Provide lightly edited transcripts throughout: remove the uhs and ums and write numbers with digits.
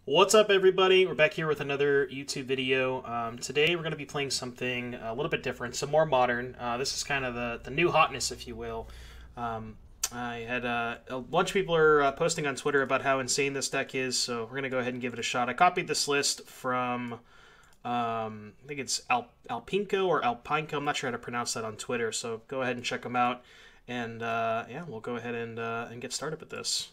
What's up, everybody? We're back here with another YouTube video. Today we're going to be playing something a little bit different, some more modern. This is kind of the new hotness, if you will. I had a bunch of people are posting on Twitter about how insane this deck is, so we're going to go ahead and give it a shot. I copied this list from, I think it's Alpinko or Alpinko. I'm not sure how to pronounce that on Twitter, so go ahead and check them out. And yeah, we'll go ahead and get started with this.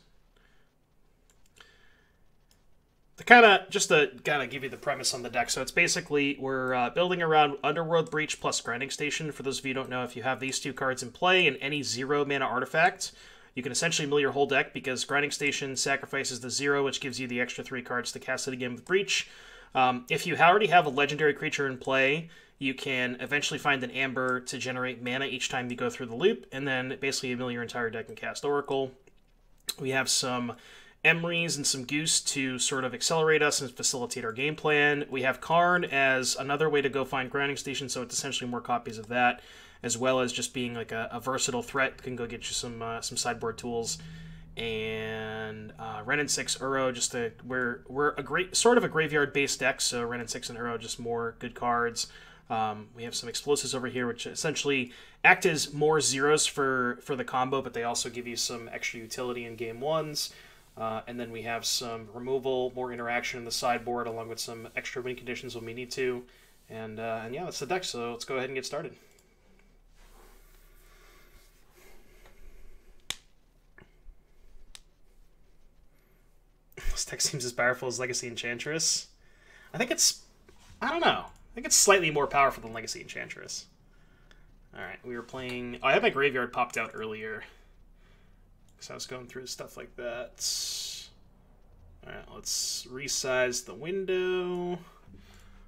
Just to give you the premise on the deck. So it's basically we're building around Underworld Breach plus Grinding Station. For those of you who don't know, if you have these two cards in play and any 0 mana artifact, you can essentially mill your whole deck because Grinding Station sacrifices the 0, which gives you the extra 3 cards to cast it again with Breach. If you already have a legendary creature in play, you can eventually find an Amber to generate mana each time you go through the loop, and then basically you mill your entire deck and cast Oracle. We have some Emrys and some Goose to sort of accelerate us and facilitate our game plan. We have Karn as another way to go find Grinding Station, so it's essentially more copies of that, as well as just being like a versatile threat that can go get you some sideboard tools. And Ren and 6 Uro, we're a graveyard-based deck, so Ren and 6 and Uro just more good cards. We have some explosives over here, which essentially act as more zeros for the combo, but they also give you some extra utility in game ones. And then we have some removal, more interaction in the sideboard, along with some extra win conditions when we need to. And yeah, that's the deck, so let's go ahead and get started. This deck seems as powerful as Legacy Enchantress. I don't know. I think it's slightly more powerful than Legacy Enchantress. Alright, we were playing... Oh, I had my graveyard popped out earlier. So I was going through stuff like that. Alright, let's resize the window.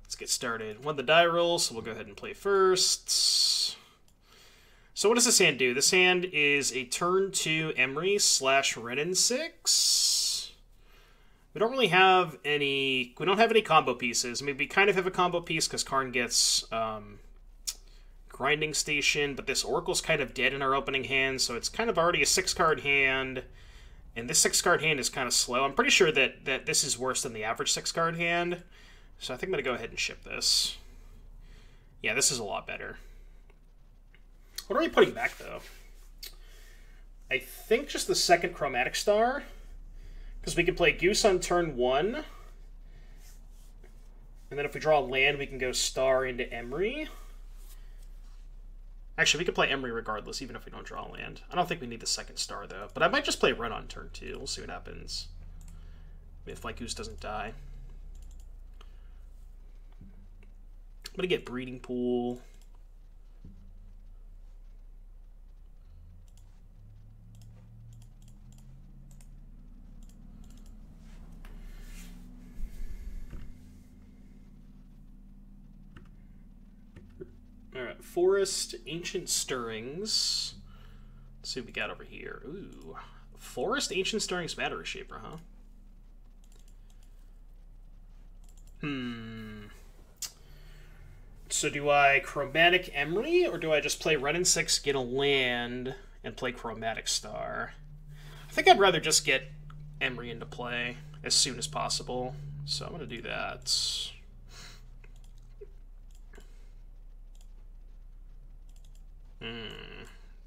Let's get started. Won the die roll, so we'll go ahead and play first. So what does this hand do? This hand is a turn 2 Emry / Ren and 6. We don't really have any... We don't have any combo pieces. I mean, we kind of have a combo piece because Karn gets... Grinding Station, but this Oracle's kind of dead in our opening hand, so it's kind of already a 6-card hand, and this 6-card hand is kind of slow. I'm pretty sure that this is worse than the average 6-card hand, so I think I'm going to go ahead and ship this. Yeah, this is a lot better. What are we putting back, though? I think just the second Chromatic Star, because we can play Goose on turn 1, and then if we draw a land, we can go Star into Emry. Actually, we could play Emry regardless, even if we don't draw land. I don't think we need the second star, though. But I might just play Ren on turn 2. We'll see what happens. If, like, Goose doesn't die. I'm going to get Breeding Pool. Alright, Forest, Ancient Stirrings. Let's see what we got over here. Ooh. Forest, Ancient Stirrings, Matter Shaper, huh? So do I Chromatic Emry, or do I just play Ren and 6, get a land, and play Chromatic Star? I think I'd rather just get Emry into play as soon as possible. So I'm going to do that.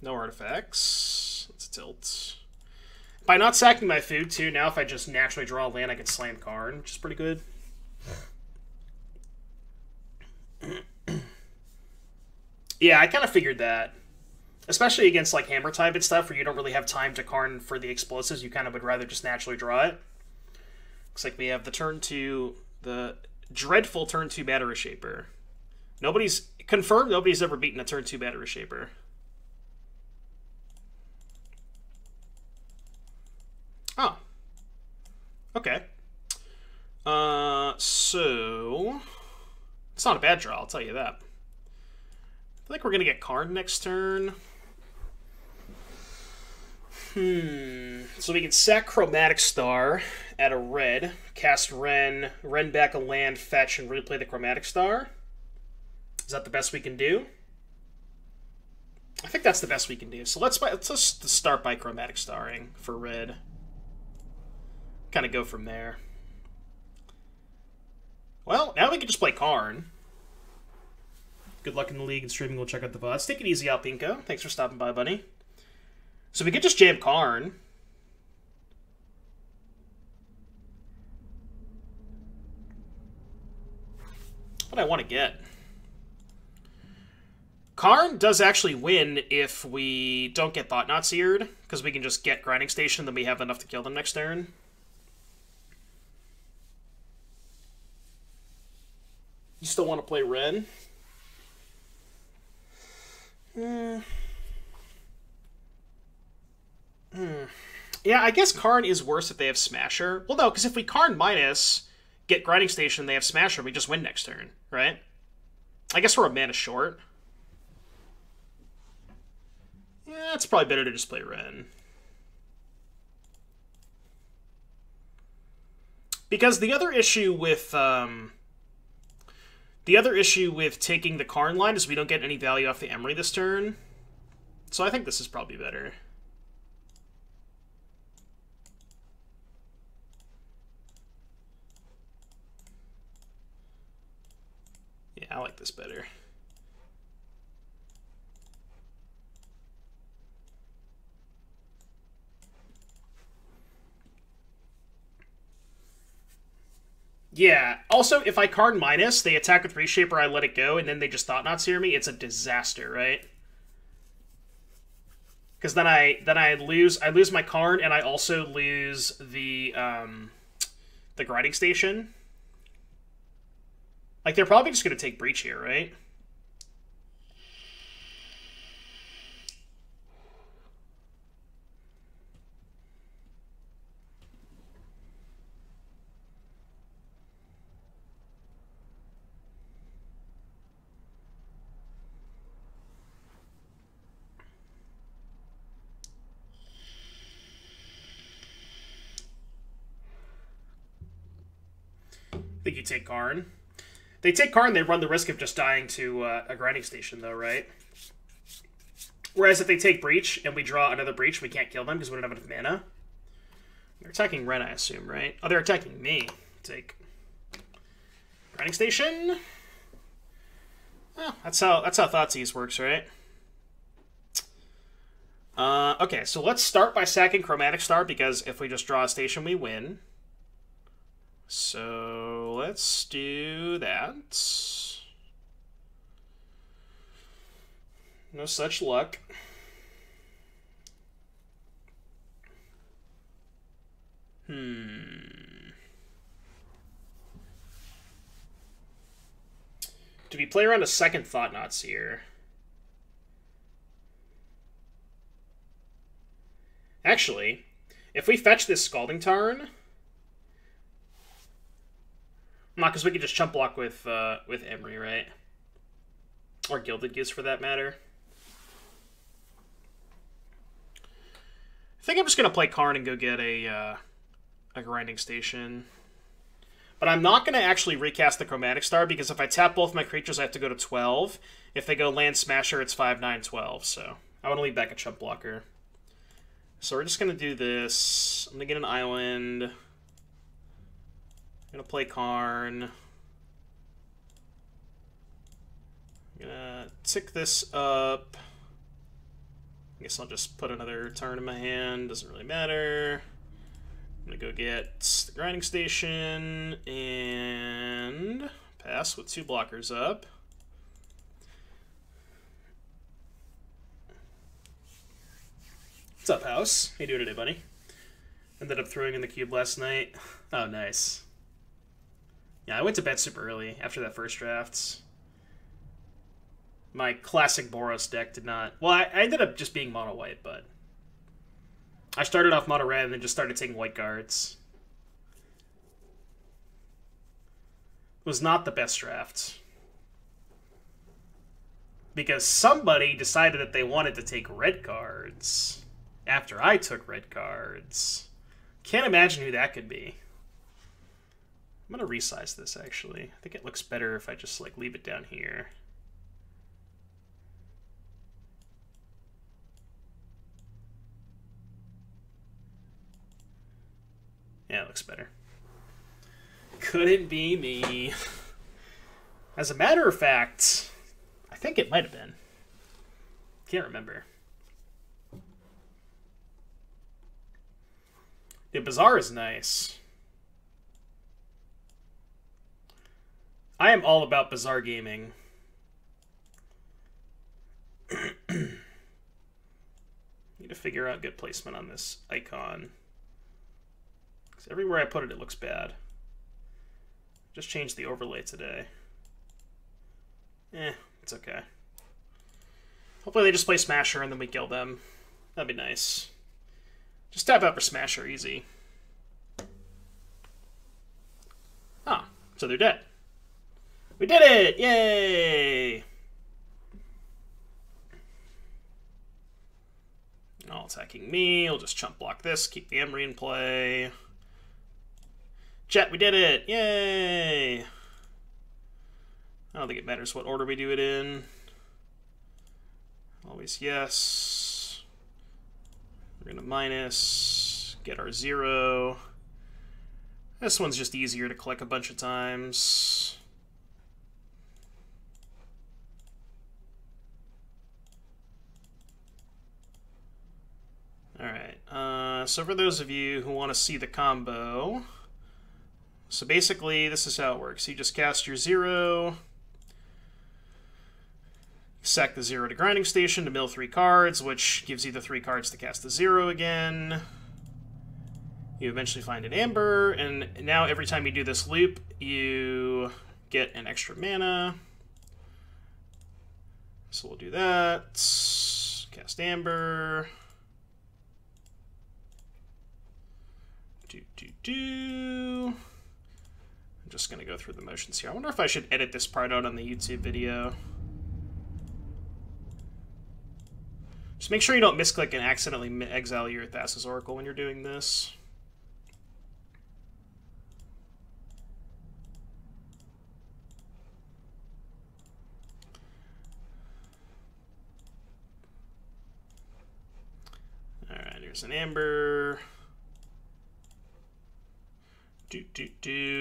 No artifacts. Let's tilt. By not sacking my food, too, now if I just naturally draw a land, I can slam Karn, which is pretty good. Yeah, I kind of figured that. Especially against, like, Hammer type and stuff, where you don't really have time to Karn for the explosives. You kind of would rather just naturally draw it. Looks like we have the turn 2, the dreadful turn 2 Matter Shaper. Confirmed nobody's ever beaten a turn 2 Matter Shaper. Oh. Okay. So... It's not a bad draw, I'll tell you that. I feel like we're going to get Karn next turn. So we can sack Chromatic Star, add a red, cast Ren, Ren back a land, fetch, and replay the Chromatic Star. Is that the best we can do? I think that's the best we can do. So let's just start by Chromatic Starring for red. Kind of go from there. Well, now we can just play Karn. Good luck in the league and streaming. We'll check out the VODs. Take it easy, Alpinko. Thanks for stopping by, buddy. So we could just jam Karn. What I want to get. Karn does actually win if we don't get Thought-Knot Seared, because we can just get Grinding Station, then we have enough to kill them next turn. You still want to play Ren? Yeah, I guess Karn is worse if they have Smasher. Well, no, because if we Karn minus, get Grinding Station, they have Smasher, we just win next turn, right? I guess we're a mana short. Yeah, it's probably better to just play Ren. Because the other issue with taking the Karn line is we don't get any value off the Emery this turn. So I think this is probably better. Yeah, I like this better. Yeah. Also, if I Karn minus, they attack with Reshaper, I let it go, and then they just Thought-Knot Sear me, it's a disaster, right? Because then I lose my Karn, and I also lose the Grinding Station. Like, they're probably just going to take Breach here, right? I think you take Karn. They take Karn, they run the risk of just dying to a Grinding Station, though, right? Whereas if they take Breach and we draw another Breach, we can't kill them because we don't have enough mana. They're attacking Ren, I assume, right? Oh, they're attacking me. Take Grinding Station. Oh, that's how Thoughtseize works, right? Okay, so let's start by sacking Chromatic Star because if we just draw a station, we win. So let's do that. No such luck. Do we play around a second Thought-Knot Seer? Actually, if we fetch this Scalding Tarn... Not because we could just chump block with Emery, right? Or Gilded Goose, for that matter. I think I'm just going to play Karn and go get a Grinding Station. But I'm not going to actually recast the Chromatic Star, because if I tap both my creatures, I have to go to 12. If they go Land Smasher, it's 5, 9, 12. So I want to leave back a chump blocker. So we're just going to do this. I'm going to get an island. I'm going to play Karn. I'm going to tick this up. I guess I'll just put another turn in my hand. Doesn't really matter. I'm going to go get the Grinding Station and pass with 2 blockers up. What's up, House? How you doing today, buddy? Ended up throwing in the cube last night. Oh, nice. Yeah, I went to bed super early after that first draft. My classic Boros deck did not... Well, I ended up just being mono white, but... I started off mono red and then just started taking white cards. It was not the best draft. Because somebody decided that they wanted to take red cards after I took red cards. Can't imagine who that could be. I'm going to resize this, actually. I think it looks better if I just like leave it down here. Yeah, it looks better. Couldn't be me. As a matter of fact, I think it might have been. Can't remember. Yeah, Bazaar is nice. I am all about Bazaar gaming. Need to figure out good placement on this icon. Because everywhere I put it, it looks bad. Just changed the overlay today. It's okay. Hopefully they just play Smasher and then we kill them. That'd be nice. Just tap out for Smasher, easy. Ah, so they're dead. We did it! Yay! All attacking me. I'll just chump block this, keep the Emery in play. Chat, we did it! Yay! I don't think it matters what order we do it in. Always yes. We're gonna minus, get our 0. This one's just easier to click a bunch of times. Alright, so for those of you who want to see the combo, so basically this is how it works. You just cast your 0, sack the 0 to Grinding Station to mill 3 cards, which gives you the 3 cards to cast the 0 again. You eventually find an Amber, and now every time you do this loop, you get an extra mana. So we'll do that. Cast Amber. I'm just going to go through the motions here. I wonder if I should edit this part out on the YouTube video. Just make sure you don't misclick and accidentally exile your Thassa's Oracle when you're doing this. Alright, here's an Amber.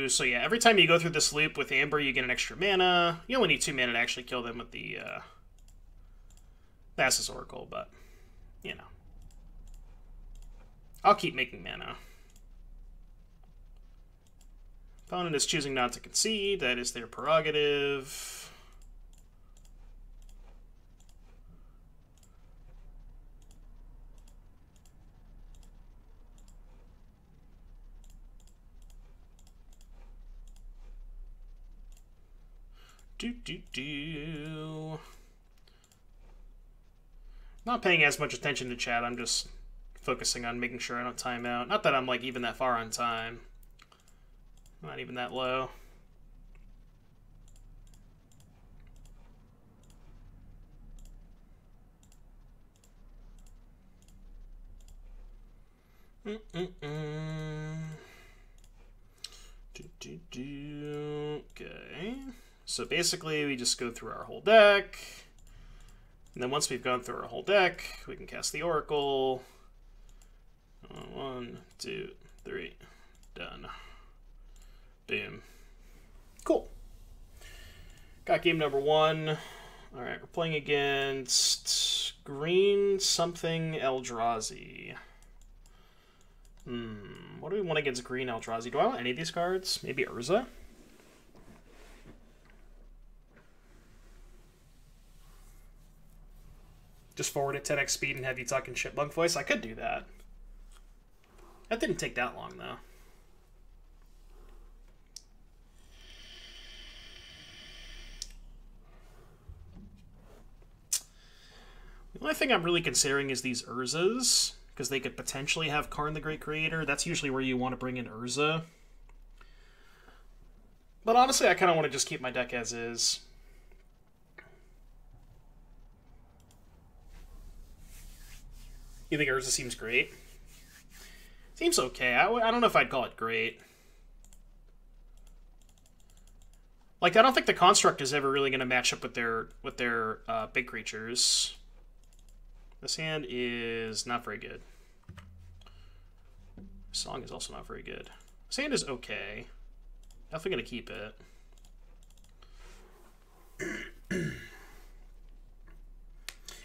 So yeah, every time you go through this loop with Amber, you get an extra mana. You only need 2 mana to actually kill them with the Thassa's Oracle, but, you know. I'll keep making mana. Opponent is choosing not to concede. That is their prerogative. Not paying as much attention to chat. I'm just focusing on making sure I don't time out. Not that I'm like even that far on time. Not even that low. Okay. So basically, we just go through our whole deck. And then once we've gone through our whole deck, we can cast the Oracle. 1, 2, 3. Done. Boom. Cool. Got game number 1. Alright, we're playing against green something Eldrazi. What do we want against green Eldrazi? Do I want any of these cards? Maybe Urza? Just forward at 10x speed and have you talk in chipmunk voice? I could do that. That didn't take that long, though. The only thing I'm really considering is these Urzas, because they could potentially have Karn the Great Creator. That's usually where you want to bring in Urza. But honestly, I kind of want to just keep my deck as is. You think Urza seems great? Seems okay. I don't know if I'd call it great. Like, I don't think the Construct is ever really going to match up with their big creatures. This hand is not very good. Song is also not very good. This hand is okay. Definitely going to keep it.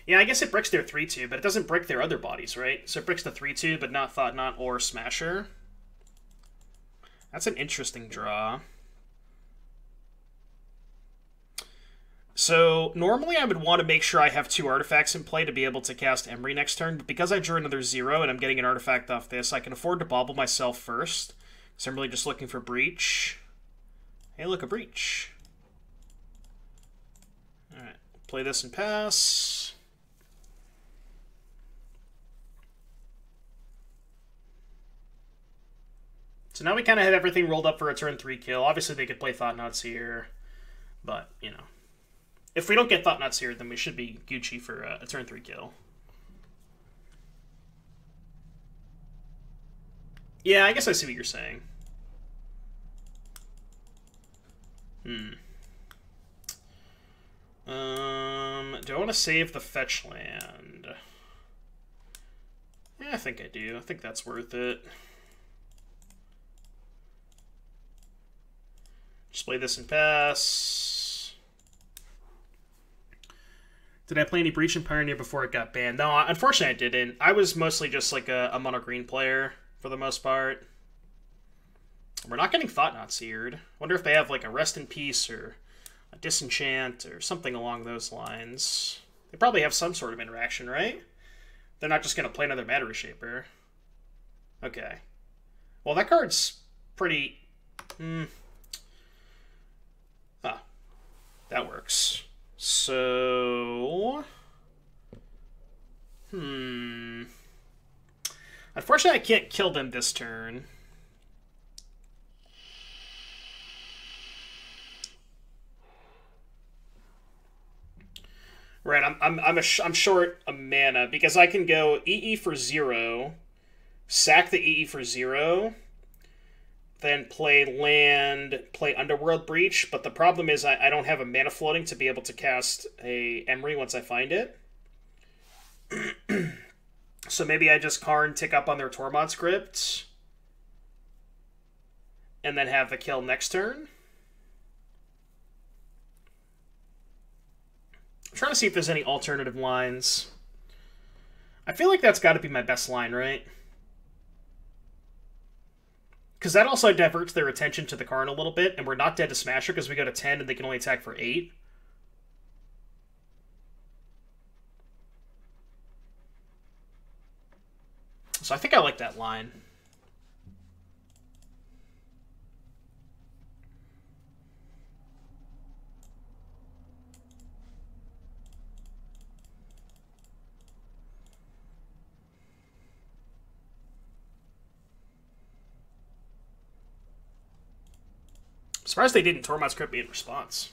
Yeah, I guess it bricks their 3/2, but it doesn't brick their other bodies, right? So it bricks the 3/2, but not Thought Knot or Smasher. That's an interesting draw. So normally I would want to make sure I have 2 artifacts in play to be able to cast Emery next turn, but because I drew another 0 and I'm getting an artifact off this, I can afford to bobble myself first. So I'm really just looking for Breach. Hey, look, a Breach. Alright, play this and pass. So now we kind of have everything rolled up for a turn 3 kill. Obviously they could play Thought Knots here, but, you know. If we don't get Thought Knots here, then we should be Gucci for a turn 3 kill. Yeah, I guess I see what you're saying. Do I want to save the fetch land? Yeah, I think I do. I think that's worth it. Just play this and pass. Did I play any Breach and Pioneer before it got banned? No, unfortunately I didn't. I was mostly just like a mono green player for the most part. We're not getting Thought Knot Seared. Wonder if they have like a Rest in Peace or a Disenchant or something along those lines. They probably have some sort of interaction, right? They're not just going to play another Matter Reshaper. Okay. Well, that card's pretty... Ah, that works. So... Unfortunately, I can't kill them this turn. Right, I'm short a mana because I can go EE for 0, sack the EE for 0, then play land, play Underworld Breach, but the problem is I don't have a mana floating to be able to cast a Emery once I find it. So maybe I just Karn tick up on their Tormod script, and then have the kill next turn. I'm trying to see if there's any alternative lines. I feel like that's got to be my best line, right? Because that also diverts their attention to the Karn a little bit, and we're not dead to Smasher because we go to 10 and they can only attack for 8. So I think I like that line. I'm surprised they didn't Tormod script me in response.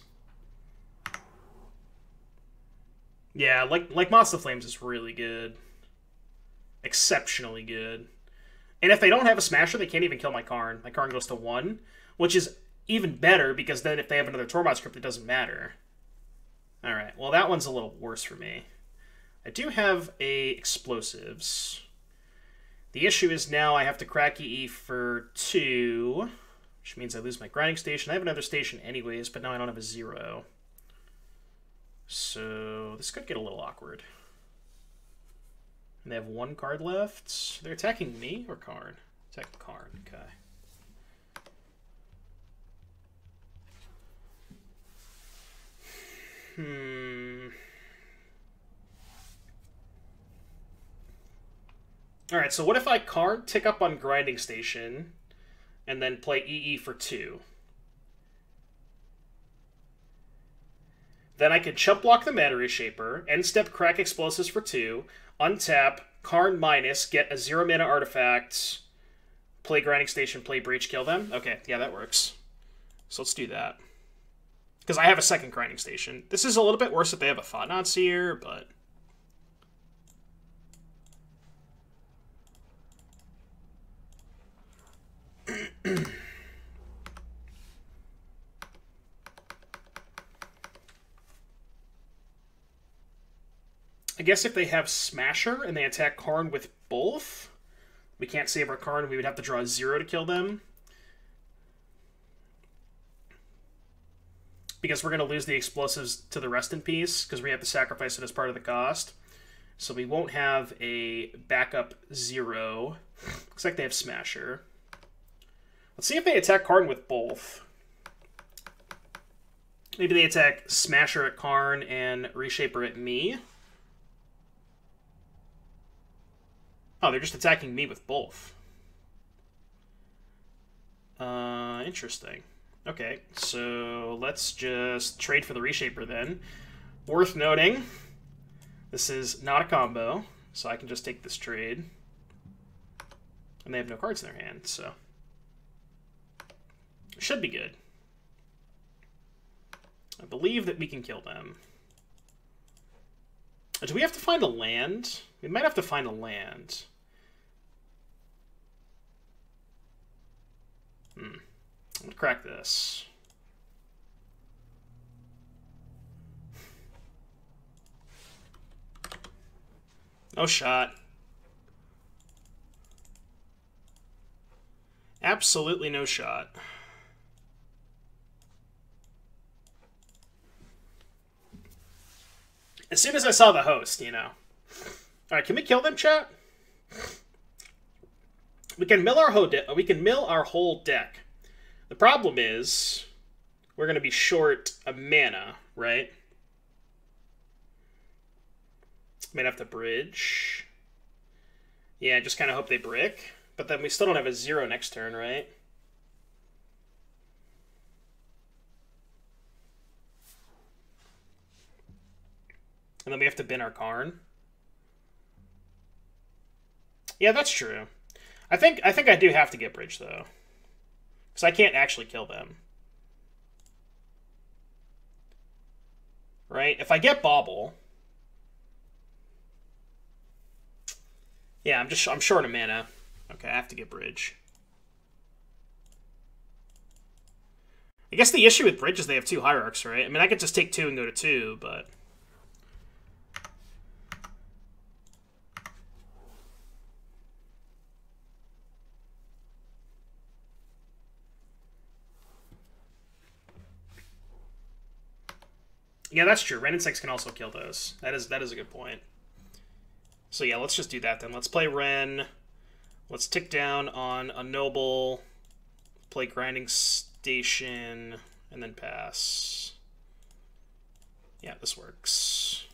Yeah, like Monster Flames is really good. Exceptionally good. And if they don't have a Smasher, they can't even kill my Karn. My Karn goes to 1, which is even better because then if they have another Tormod script, it doesn't matter. Alright, well that one's a little worse for me. I do have a Explosives. The issue is now I have to crack EE for 2, which means I lose my Grinding Station. I have another station anyways, but now I don't have a 0. So this could get a little awkward. And they have 1 card left. They're attacking me or Karn? Attack Karn, okay. Alright, so what if I Karn, tick up on Grinding Station, and then play EE for 2? Then I could chump block the Matter Reshaper, end step crack Explosives for 2, untap, Karn minus, get a 0 mana artifact, play Grinding Station, play Breach, kill them? Okay, yeah, that works. So let's do that. Because I have a second Grinding Station. This is a little bit worse if they have a Thought Knot Seer, but... I guess if they have Smasher and they attack Karn with both, we can't save our Karn, we would have to draw a 0 to kill them. because we're going to lose the explosives to the Rest in Peace, because we have to sacrifice it as part of the cost. So we won't have a backup 0. Looks like they have Smasher. Let's see if they attack Karn with both. Maybe they attack Smasher at Karn and Reshaper at me. Oh, they're just attacking me with both. Interesting. Okay, so let's just trade for the Reshaper then. Worth noting, this is not a combo, so I can just take this trade. And they have no cards in their hand, so it should be good. I believe that we can kill them. Do we have to find a land? We might have to find a land. I'm gonna crack this. No shot. Absolutely no shot. As soon as I saw the host, you know. Alright, can we kill them, chat? We can mill our whole deck. The problem is we're going to be short a mana, right? Might have to bridge. Yeah, just kind of hope they brick. But then we still don't have a 0 next turn, right? And then we have to bin our Karn. Yeah, that's true. I think I do have to get bridge though, because I can't actually kill them. Right? If I get Bauble, yeah, I'm short of mana. Okay, I have to get bridge. I guess the issue with bridge is they have 2 hierarchs, right? I mean, I could just take 2 and go to 2, but yeah, that's true. Ren and 6 can also kill those. That is a good point. So yeah, let's just do that then. Let's play Ren. Let's tick down on a Noble, play Grinding Station, and then pass. Yeah, this works.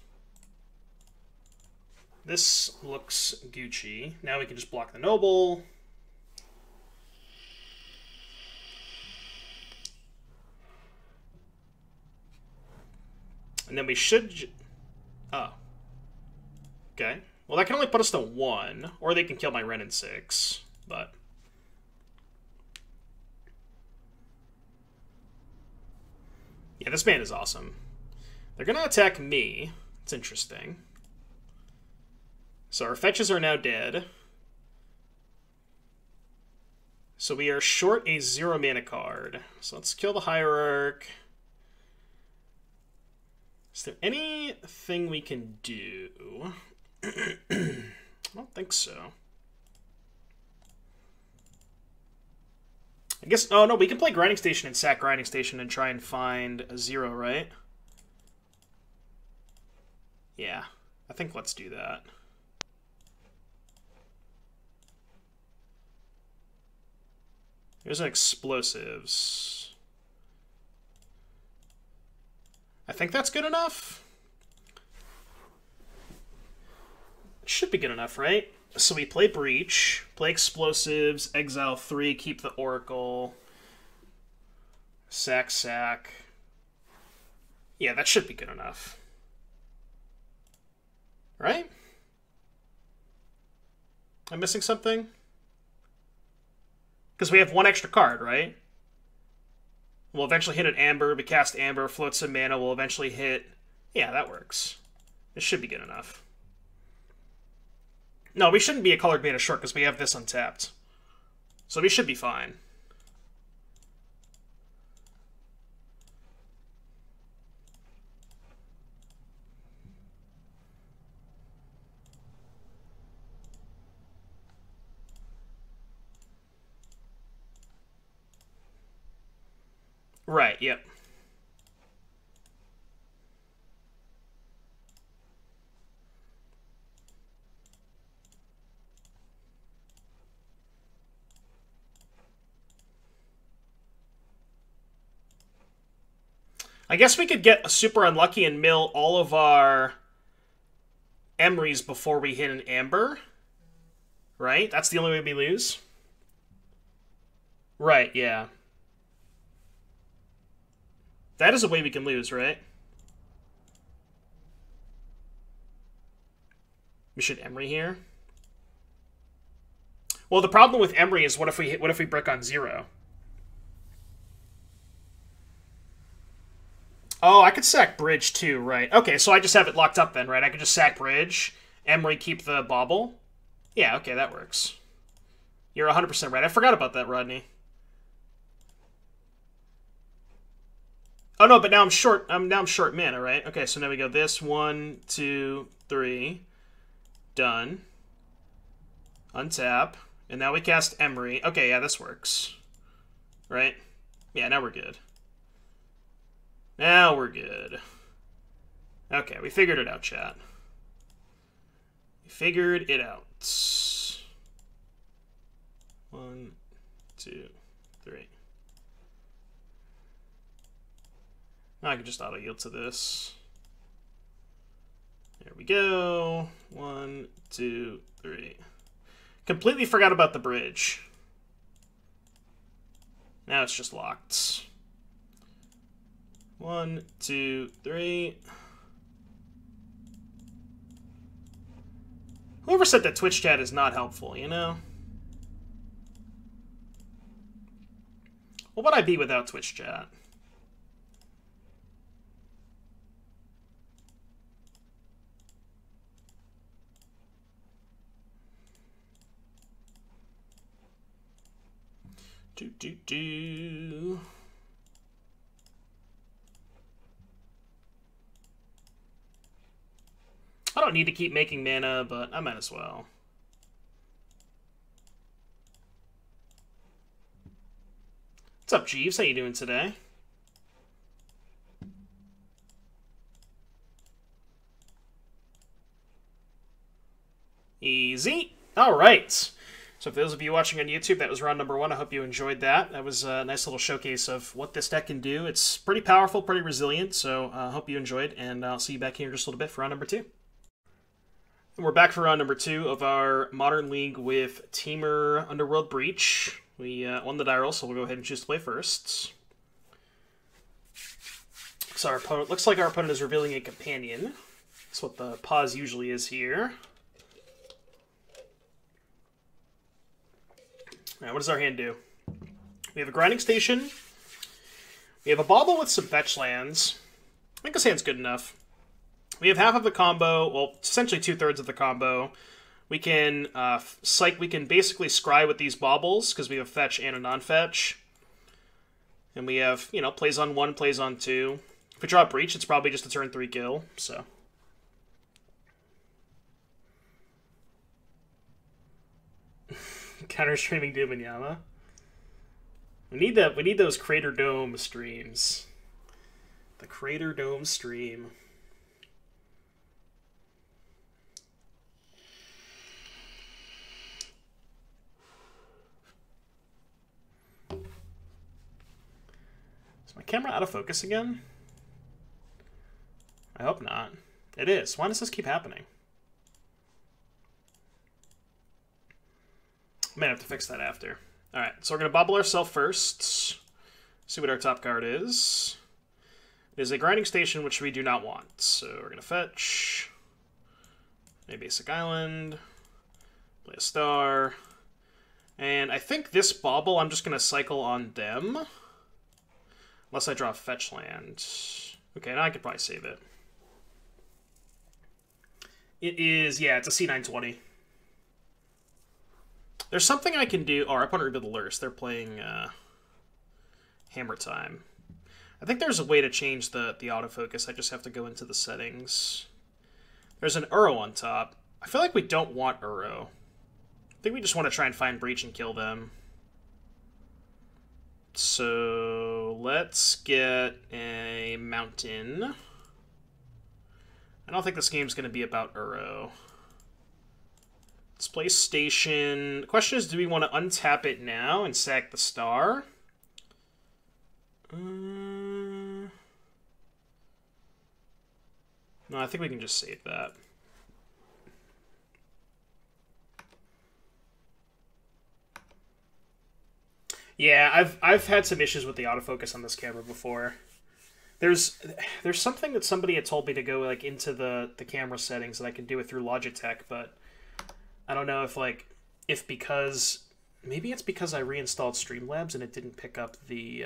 This looks Gucci. Now we can just block the Noble. And then we should... Oh. Okay. Well, that can only put us to 1. Or they can kill my Ren in 6. But... yeah, this man is awesome. They're going to attack me. It's interesting. So our fetches are now dead. So we are short a 0 mana card. So let's kill the Hierarch. Is there anything we can do? I don't think so. I guess... oh, no, we can play Grinding Station and sack Grinding Station and try and find a 0, right? Yeah, I think let's do that. Here's an Explosives. I think that's good enough. It should be good enough, right? So we play Breach, play Explosives, exile 3, keep the Oracle, sack. Yeah, that should be good enough. Right? I'm missing something? Because we have 1 extra card, right? We'll eventually hit an Amber. We cast Amber, float some mana. We'll eventually hit... yeah, that works. This should be good enough. No, we shouldn't be a colored mana short because we have this untapped. So we should be fine. Right, yep. I guess we could get super unlucky and mill all of our Emeries before we hit an Amber. Right? That's the only way we lose? Right, yeah. That is a way we can lose, right? We should Emery here. Well, the problem with Emery is what if we brick on 0? Oh, I could sack Bridge too, right? Okay, so I just have it locked up then, right? I could just sack Bridge, Emery keep the bauble. Yeah, okay, that works. You're 100% right. I forgot about that, Rodney. Oh no, but now I'm short. I'm short mana, right? Okay, so now we go this 1, 2, 3, done. Untap, and now we cast Emery. Okay, yeah, this works, right? Yeah, now we're good. Now we're good. Okay, we figured it out, chat. We figured it out. 1, 2, 3. Now I can just auto yield to this. There we go. 1, 2, 3. Completely forgot about the bridge. Now it's just locked. 1, 2, 3. Whoever said that Twitch chat is not helpful, you know? What would I be without Twitch chat? Do. I don't need to keep making mana, but I might as well. What's up, Jeeves? How you doing today? Easy. All right. So for those of you watching on YouTube, that was round number 1. I hope you enjoyed that. That was a nice little showcase of what this deck can do. It's pretty powerful, pretty resilient, so I hope you enjoyed, and I'll see you back here in just a little bit for round number 2. And we're back for round number 2 of our Modern League with Temur Underworld Breach. We won the die roll, so we'll go ahead and choose to play first. So our opponent, looks like our opponent is revealing a companion. That's what the pause usually is here. All right, what does our hand do? We have a Grinding Station. We have a Bauble with some fetch lands. I think this hand's good enough. We have half of the combo, well, essentially 2/3 of the combo. We can we can basically scry with these baubles because we have fetch and a non-fetch. And we have, you know, plays on 1, plays on 2. If we draw a Breach, it's probably just a turn 3 kill, so. Counter streaming Doom and Yama. We need those Crater Dome streams. The Crater Dome stream. Is my camera out of focus again? I hope not. It is. Why does this keep happening? I might have to fix that after. Alright, so we're going to bubble ourselves first. See what our top card is. It is a Grinding Station, which we do not want. So we're going to fetch a basic island, play a star, and I think this bauble I'm just going to cycle on them. Unless I draw a fetch land. Okay, now I could probably save it. It is, yeah, it's a C920. There's something I can do. Oh, our opponent revealed the Lurse. They're playing Hammer Time. I think there's a way to change the autofocus. I just have to go into the settings. There's an Uro on top. I feel like we don't want Uro. I think we just want to try and find Breach and kill them. So let's get a Mountain. I don't think this game's going to be about Uro. Let's play Station. The question is, do we want to untap it now and sack the star? No, I think we can just save that. Yeah, I've had some issues with the autofocus on this camera before. There's something that somebody had told me to go like into the camera settings that I can do it through Logitech, but I don't know if because maybe it's because I reinstalled Streamlabs and it didn't pick up the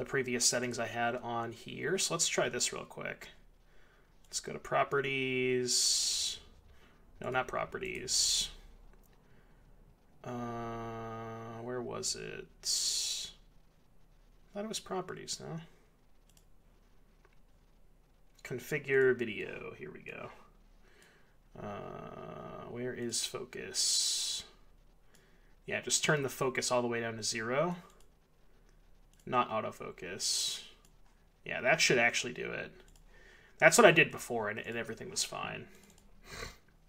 previous settings I had on here. So let's try this real quick. Let's go to properties. No, not properties. Where was it? I thought it was properties, no? Configure video. Here we go. Where is focus? Yeah, just turn the focus all the way down to 0. Not autofocus. Yeah, that should actually do it. That's what I did before, and everything was fine.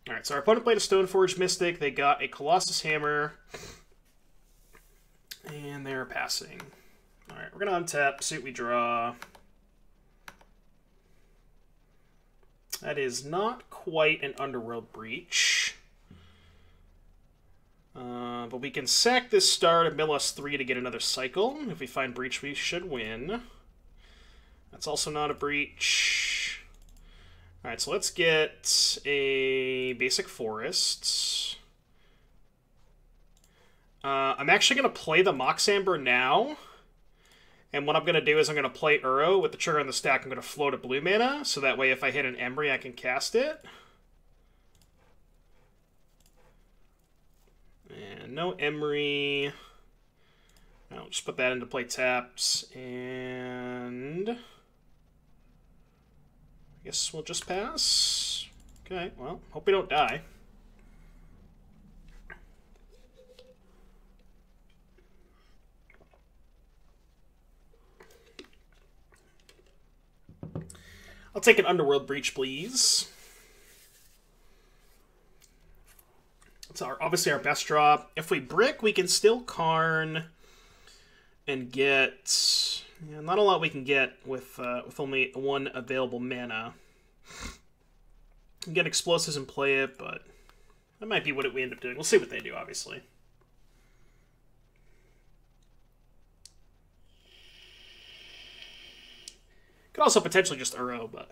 Alright, so our opponent played a Stoneforge Mystic. They got a Colossus Hammer. And they're passing. Alright, we're going to untap, see what we draw. That is not quite an Underworld Breach. But we can sack this star to mill us 3 to get another cycle. If we find Breach, we should win. That's also not a Breach. Alright, so let's get a basic forest. I'm actually going to play the Mox Amber now. And what I'm going to do is I'm going to play Uro with the trigger on the stack. I'm going to float a blue mana, so that way if I hit an Emry, I can cast it. And no Emry. I'll just put that into play taps, and I guess we'll just pass. Okay, well, hope we don't die. I'll take an Underworld Breach, please. It's obviously our best draw. If we brick, we can still Karn and get... Yeah, not a lot we can get with only 1 available mana. We can get explosives and play it, but that might be what we end up doing. We'll see what they do, obviously. Could also potentially just Uro, but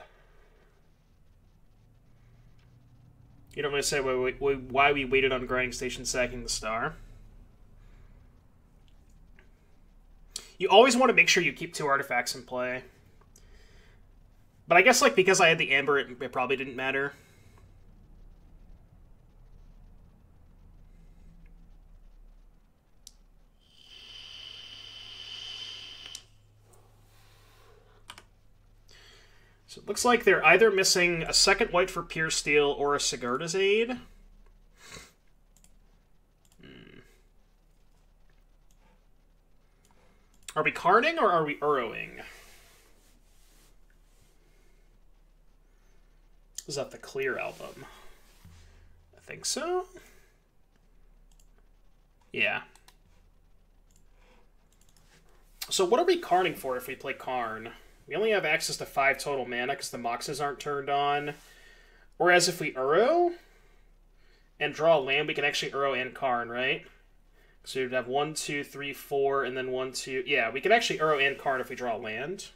you don't really say why we waited on Grinding Station sacking the star. You always want to make sure you keep 2 artifacts in play. But I guess because I had the Amber, it probably didn't matter. So it looks like they're either missing a 2nd white for Pure Steel or a Sigarda's Aid. Are we Karning or are we Uroing? Is that the Clear album? I think so. Yeah. So what are we Karning for if we play Karn? We only have access to 5 total mana because the Moxes aren't turned on. Whereas if we Uro and draw a land, we can actually Uro and Karn, right? So you'd have 1, 2, 3, 4, and then 1, 2... Yeah, we can actually Uro and Karn if we draw a land.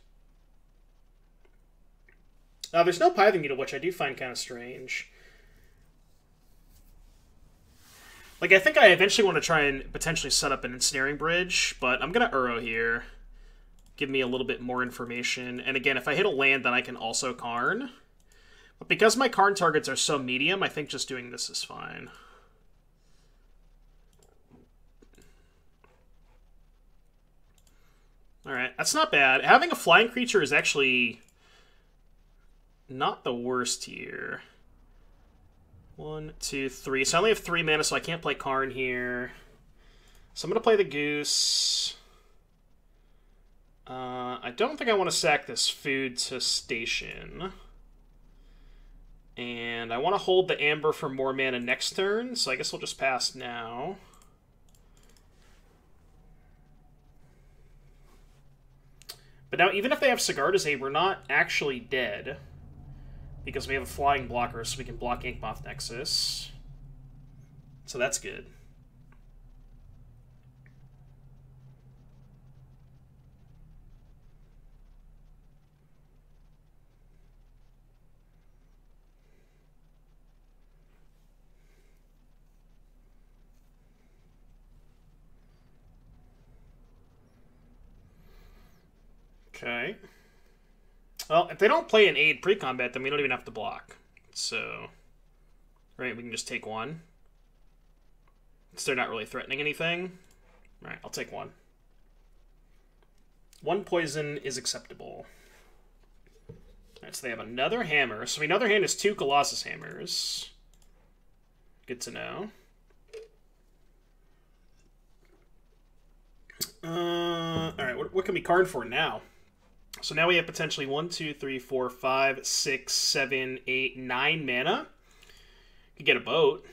There's no Pithing Needle, which I do find kind of strange. I think I eventually want to try and potentially set up an Ensnaring Bridge, but I'm going to Uro here. Give me a little bit more information. And again, if I hit a land, then I can also Karn. But because my Karn targets are so medium, I think just doing this is fine. Alright, that's not bad. Having a flying creature is actually not the worst here. 1, 2, 3. So I only have 3 mana, so I can't play Karn here. So I'm going to play the Goose. I don't think I want to sack this food to station. And I want to hold the Amber for more mana next turn, so I guess we'll just pass now. But now, even if they have Sigarda's Aid, we're not actually dead. because we have a flying blocker, so we can block Inkmoth Nexus. So that's good. Okay. Well, if they don't play an aid pre-combat, then we don't even have to block. So, right, we can just take one. So they're not really threatening anything. Alright, I'll take one. One poison is acceptable. Alright, so they have another hammer. So we know their hand is 2 Colossus Hammers. Good to know. Alright, what can we card for now? So now we have potentially 1, 2, 3, 4, 5, 6, 7, 8, 9 mana. Could get a boat.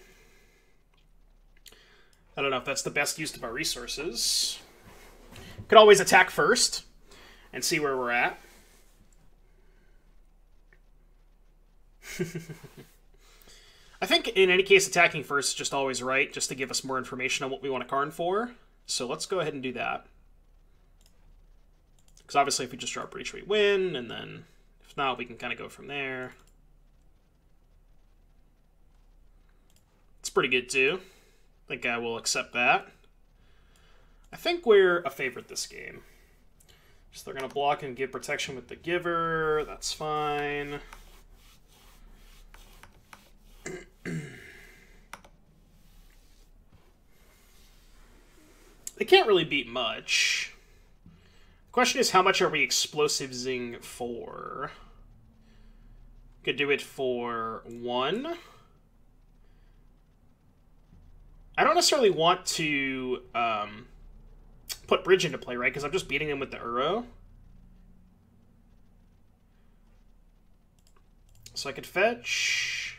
I don't know if that's the best use of our resources. Could always attack first and see where we're at. I think in any case attacking first is just always right, just to give us more information on what we want to Karn for. So let's go ahead and do that. Because obviously if we just draw Breach we win, and then if not we can kind of go from there. It's pretty good too. I think I will accept that. I think we're a favorite this game. So they're going to block and give protection with the Giver. That's fine. They can't really beat much. The question is, how much are we explosivesing for? Could do it for 1. I don't necessarily want to put Bridge into play, right? Because I'm just beating them with the Uro. So I could fetch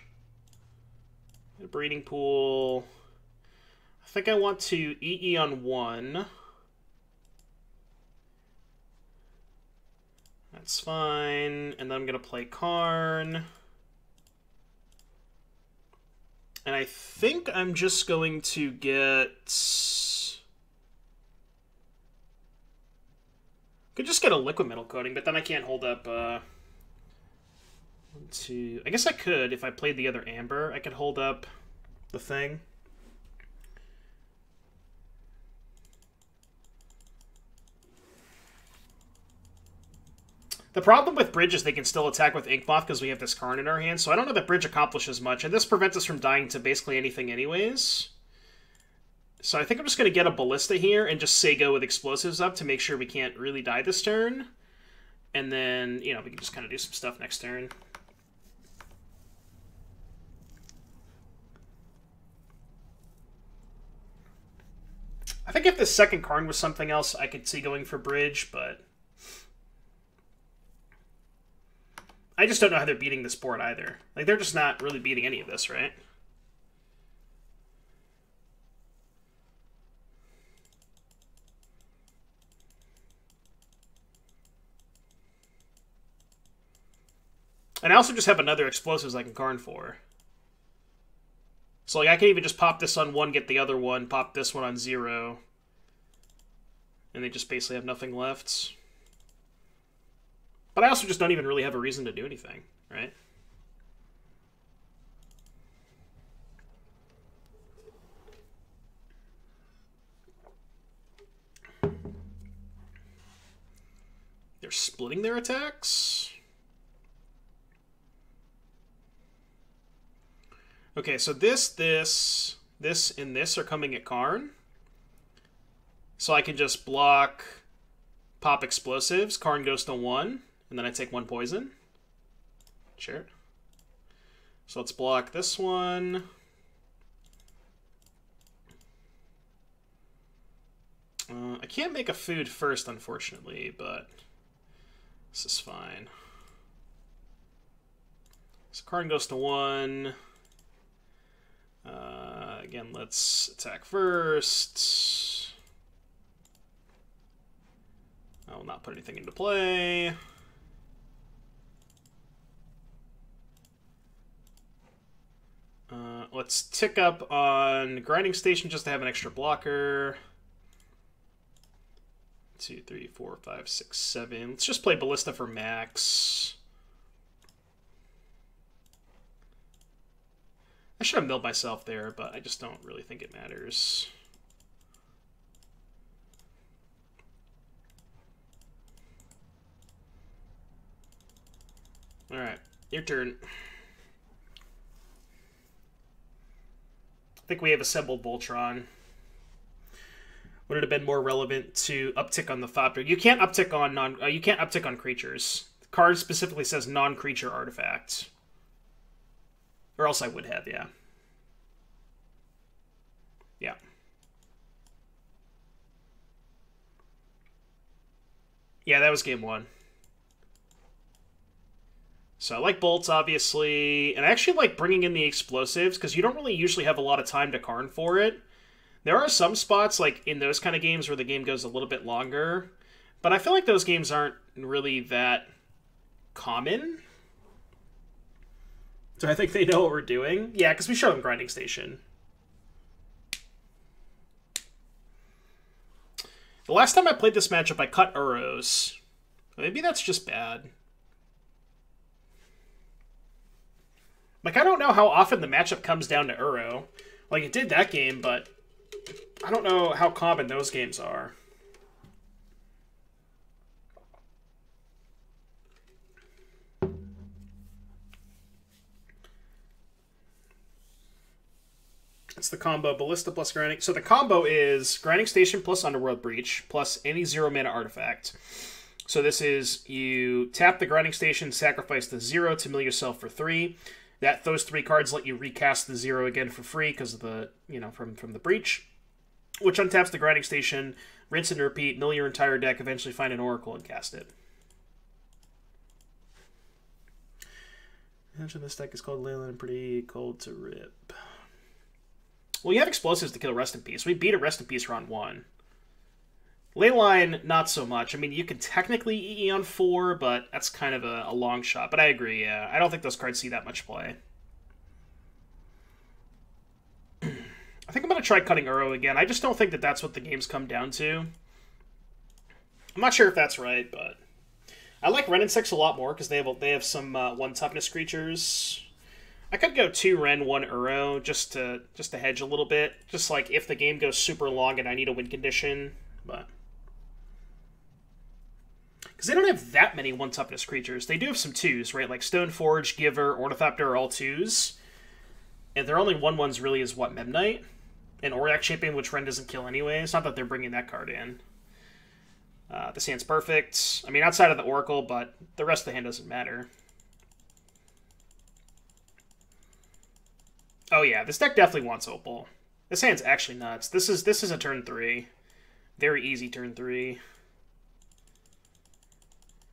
a Breeding Pool. I think I want to EE on 1. That's fine. And then I'm going to play Karn. And I think I'm just going to get... Could just get a Liquid Metal Coating, but then I can't hold up... 1, 2... I guess I could, if I played the other Amber, I could hold up the thing. The problem with Bridge is they can still attack with Inkmoth because we have this Karn in our hand, so I don't know that Bridge accomplishes much, and this prevents us from dying to basically anything anyways. So I think I'm just going to get a Ballista here and just say go with Explosives up to make sure we can't really die this turn. And then, you know, we can just kind of do some stuff next turn. I think if the second Karn was something else, I could see going for Bridge, but... I just don't know how they're beating this board either. Like, they're just not really beating any of this, right? And I also just have another Explosives I can Karn for. So, like, I can even just pop this on 1, get the other one, pop this one on 0. And they just basically have nothing left. But I also just don't even really have a reason to do anything, right? They're splitting their attacks? Okay, so this, and this are coming at Karn. So I can just block, pop Explosives, Karn goes to 1. And then I take 1 poison. Sure. So let's block this one. I can't make a food first, unfortunately, but this is fine. So Karn goes to 1. Again, let's attack first. I will not put anything into play. let's tick up on Grinding Station just to have an extra blocker. 2, 3, 4, 5, 6, 7. Let's just play Ballista for max. I should have milled myself there, but I just don't really think it matters. Alright, your turn. I think we have assembled Voltron. Would it have been more relevant to uptick on the Thopter? You can't uptick on you can't uptick on creatures. The card specifically says non-creature artifact. Or else I would have, yeah. Yeah. Yeah, that was game 1. So I like bolts, obviously. And I actually like bringing in the explosives, because you don't really usually have a lot of time to Karn for it. There are some spots, like in those kind of games, where the game goes a little bit longer. But I feel like those games aren't really that common. So I think they know what we're doing. Yeah, because we showed them Grinding Station. The last time I played this matchup, I cut Uros. Maybe that's just bad. Like, I don't know how often the matchup comes down to Uro. Like, it did that game, but I don't know how common those games are. It's the combo Ballista plus Grinding. So the combo is Grinding Station plus Underworld Breach plus any 0-mana artifact. So this is you tap the Grinding Station, sacrifice the 0 to mill yourself for 3. Those 3 cards let you recast the 0 again for free because of the, from the Breach. Which untaps the Grinding Station, rinse and repeat, mill your entire deck, eventually find an Oracle and cast it. Mention this deck is called Leyland and pretty cold to rip. Well, you have explosives to kill Rest in Peace. We beat a Rest in Peace round 1. Leyline, not so much. I mean, you could technically EE on 4, but that's kind of a long shot. But I agree, yeah. I don't think those cards see that much play. I think I'm going to try cutting Uro again. I just don't think that that's what the games come down to. I'm not sure if that's right, but I like Ren and 6 a lot more because they have some 1 toughness creatures. I could go 2 Ren, 1 Uro just to hedge a little bit. Just like if the game goes super long and I need a win condition, but because they don't have that many 1 toughness creatures. They do have some 2s, right? Like Stoneforge, Giver, Ornithopter are all 2s. And their only 1/1s really is what, Memnite? And Auriac Champion, which Ren doesn't kill anyway. It's not that they're bringing that card in. This hand's perfect. I mean, outside of the Oracle, but the rest of the hand doesn't matter. Oh yeah, this deck definitely wants Opal. This hand's actually nuts. This is a turn 3. Very easy turn 3.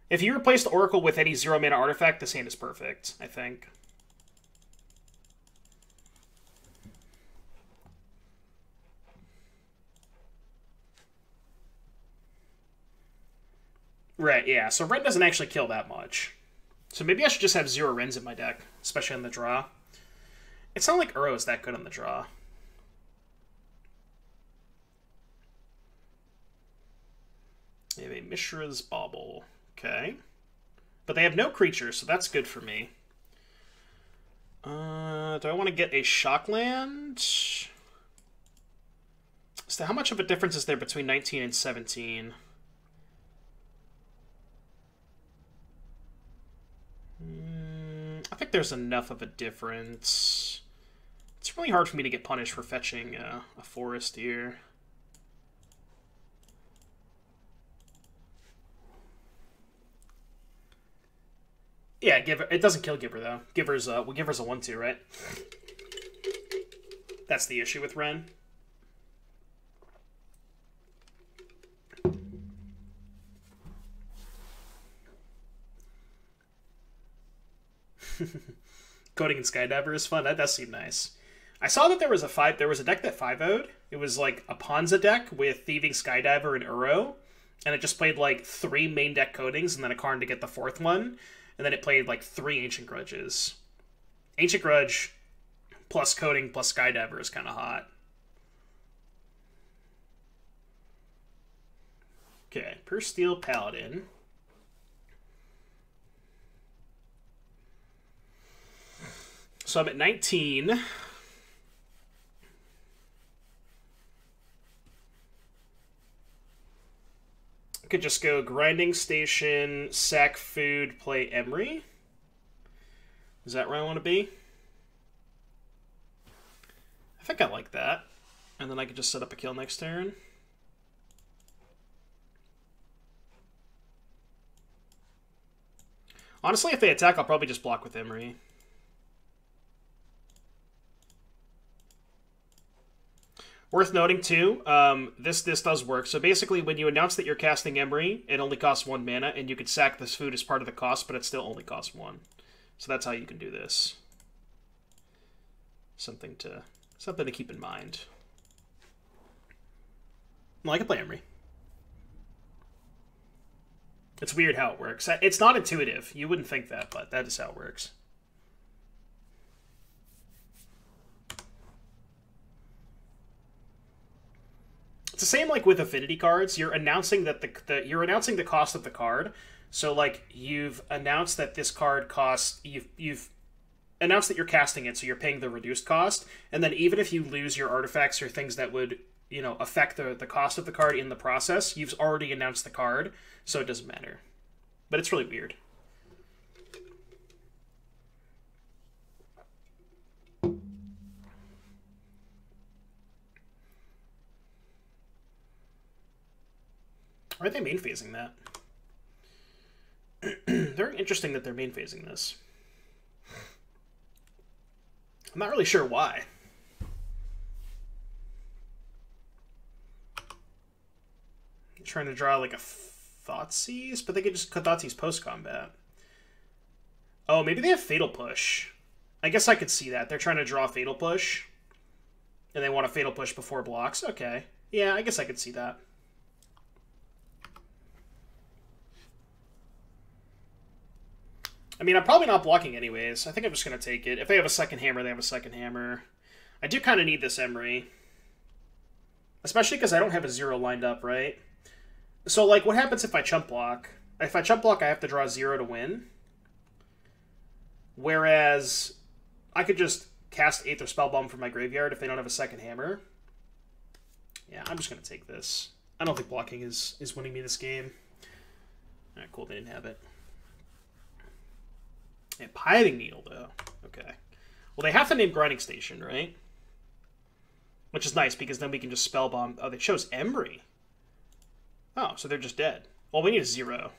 If you replace the Oracle with any 0-mana artifact, this hand is perfect, I think. Right, yeah, so Ren doesn't actually kill that much. So maybe I should just have 0 Rens in my deck, especially on the draw. It's not like Uro is that good on the draw. They have a Mishra's Bauble. Okay. But they have no creatures, so that's good for me. Do I want to get a Shockland? So how much of a difference is there between 19 and 17? I think there's enough of a difference. It's really hard for me to get punished for fetching a forest here. Yeah, Giver. It doesn't kill Giver though. Giver's a 1/2, right? That's the issue with Ren. Coding in Skydiver is fun. That does seem nice. I saw that there was a deck that 5-0'd. It was like a Ponza deck with Thieving Skydiver and Uro, and it just played like 3 main deck Codings and then a Karn to get the 4th one, and then it played like 3 Ancient Grudges. Ancient Grudge plus Coding plus Skydiver is kind of hot. Okay, per Steel Paladin. So I'm at 19. I could just go Grinding Station, sack food, play Emery. Is that where I want to be? I think I like that. And then I could just set up a kill next turn. Honestly, if they attack, I'll probably just block with Emery. Worth noting, too, this does work. So basically, when you announce that you're casting Emery, it only costs 1 mana, and you could sack this food as part of the cost, but it still only costs 1. So that's how you can do this. Something to keep in mind. Well, I can play Emery. It's weird how it works. It's not intuitive. You wouldn't think that, but that is how it works. It's the same like with affinity cards. You're announcing that you're announcing the cost of the card. So like you've announced that this card costs you've announced that you're casting it, so you're paying the reduced cost. And then even if you lose your artifacts or things that would, you know, affect the cost of the card in the process, you've already announced the card, so it doesn't matter. But it's really weird. Are they main phasing that? Very interesting that they're main phasing this. I'm not really sure why. Trying to draw like a Thoughtseize, but they could just Thoughtseize post-combat. Oh, maybe they have Fatal Push. I guess I could see that. They're trying to draw Fatal Push, and they want a Fatal Push before blocks. Okay. Yeah, I guess I could see that. I mean, I'm probably not blocking anyways. I think I'm just going to take it. If they have a second hammer, they have a second hammer. I do kind of need this Emery. Especially because I don't have a 0 lined up, right? So, like, what happens if I chump block? If I chump block, I have to draw 0 to win. Whereas, I could just cast Aether Spellbomb from my graveyard if they don't have a second hammer. Yeah, I'm just going to take this. I don't think blocking is winning me this game. Alright, cool, they didn't have it. And Pithing Needle, though. Okay. Well, they have to name Grinding Station, right? Which is nice, because then we can just Spellbomb. Oh, they chose Emery. Oh, so they're just dead. Well, we need a 0.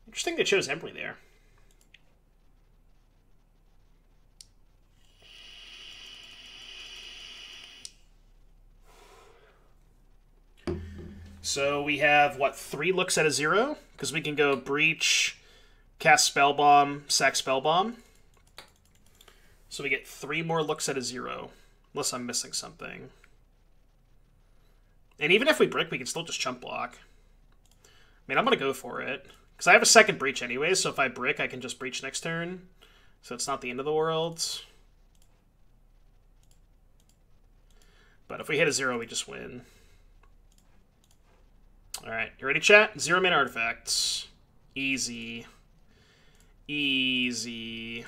Interesting they chose Emery there. So we have, what, 3 looks at a 0? Because we can go Breach, cast Spellbomb, sack Spellbomb. So we get 3 more looks at a 0. Unless I'm missing something. And even if we brick, we can still just chump block. I mean, I'm going to go for it. Because I have a second Breach anyway, so if I brick, I can just Breach next turn. So it's not the end of the world. But if we hit a 0, we just win. Alright, you ready, chat? 0 mana artifacts. Easy. Easy.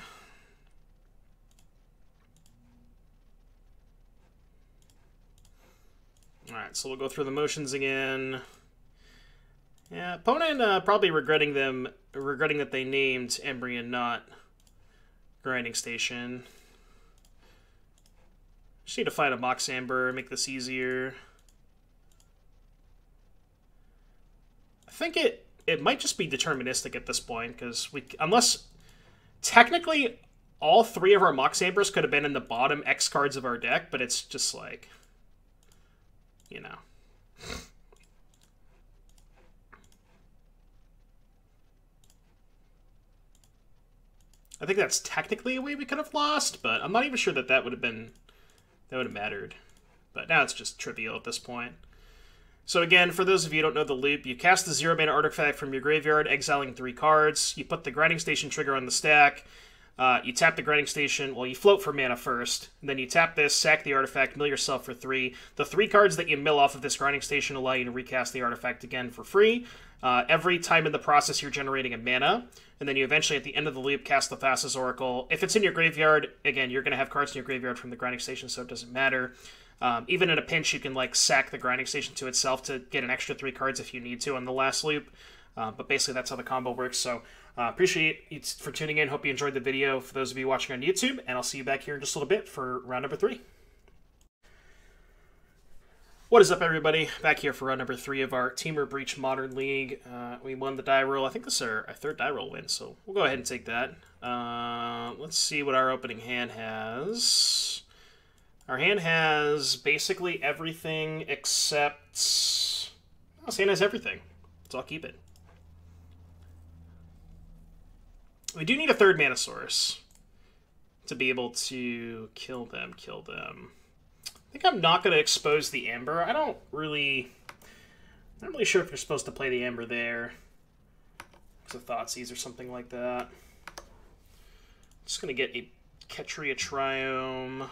Alright, so we'll go through the motions again. Yeah, opponent probably regretting that they named Emery and not Grinding Station. Just need to find a Mox Amber, make this easier. I think it might just be deterministic at this point, because unless technically all 3 of our Mox Ambers could have been in the bottom X cards of our deck, but it's just like, you know. I think that's technically a way we could have lost, but I'm not even sure that would have mattered. But now it's just trivial at this point. So again, for those of you who don't know the loop, you cast the 0 mana artifact from your graveyard, exiling 3 cards. You put the Grinding Station trigger on the stack. You tap the grinding station. Well, you float for mana first. And then you tap this, sack the artifact, mill yourself for 3. The 3 cards that you mill off of this grinding station allow you to recast the artifact again for free. Every time in the process, you're generating a mana. And then you eventually, at the end of the loop, cast the Thassa's Oracle. If it's in your graveyard, again, you're going to have cards in your graveyard from the grinding station, so it doesn't matter. Even in a pinch, you can like sack the grinding station to itself to get an extra 3 cards if you need to on the last loop. But basically, that's how the combo works. So appreciate you for tuning in. Hope you enjoyed the video for those of you watching on YouTube. And I'll see you back here in just a little bit for round number 3. What is up, everybody? Back here for round number 3 of our Temur Breach Modern League. We won the die roll. I think this is our 3rd die roll win, so we'll go ahead and take that. Let's see what our opening hand has. Our hand has basically everything except... Oh, this hand has everything, so I'll keep it. We do need a 3rd mana source to be able to kill them. I think I'm not going to expose the Amber. I'm not really sure if you're supposed to play the Amber there. It's a Thoughtseize or something like that. I'm just going to get a Ketria Triome.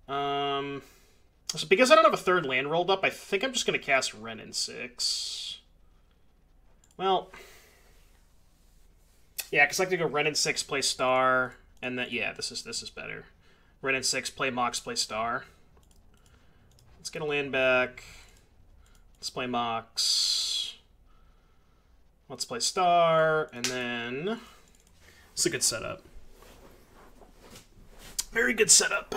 So because I don't have a 3rd land rolled up, I think I'm just going to cast Wrenn and 6. Well, yeah, because I could go Wrenn and 6, play Star, and then yeah, this is better. Wrenn and 6, play Mox, play Star. Let's get a land back. Let's play Mox. Let's play Star, and then it's a good setup. Very good setup.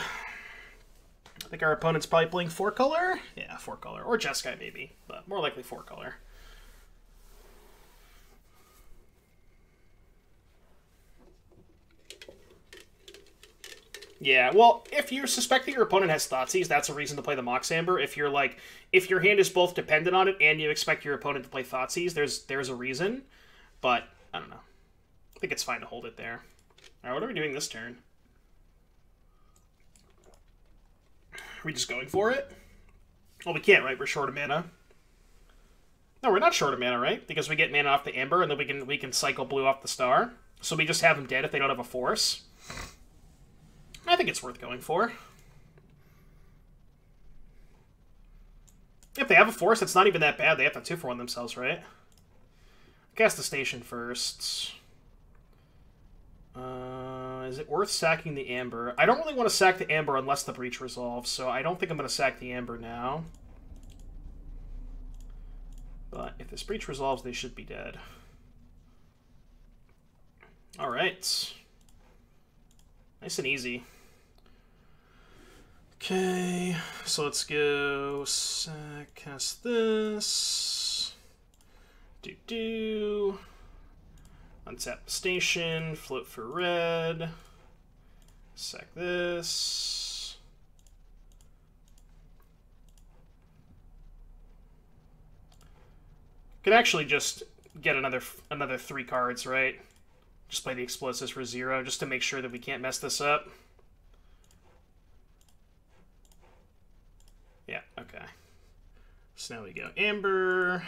I think our opponent's probably playing 4-color. Yeah, 4-color. Or Jeskai maybe, but more likely 4-color. Yeah, well, if you're suspecting your opponent has Thoughtseize, that's a reason to play the Mox Amber. If you're like, if your hand is both dependent on it and you expect your opponent to play Thoughtseize, there's a reason. But, I don't know. I think it's fine to hold it there. Alright, what are we doing this turn? Are we just going for it? Well, we can't, right? We're short of mana. No, we're not short of mana, right? Because we get mana off the Amber, and then we can cycle blue off the Star. So we just have them dead if they don't have a force. I think it's worth going for. If they have a force, it's not even that bad. They have to 2-for-1 themselves, right? Cast the station first. Is it worth sacking the Amber? I don't really want to sack the Amber unless the Breach resolves, so I don't think I'm going to sack the Amber now. But if this Breach resolves, they should be dead. Alright. Nice and easy. Okay, so let's go cast this. Untap the station, float for red. Sack this. Could actually just get another 3 cards, right? Just play the explosives for 0, just to make sure that we can't mess this up. Yeah, okay. So now we go Amber.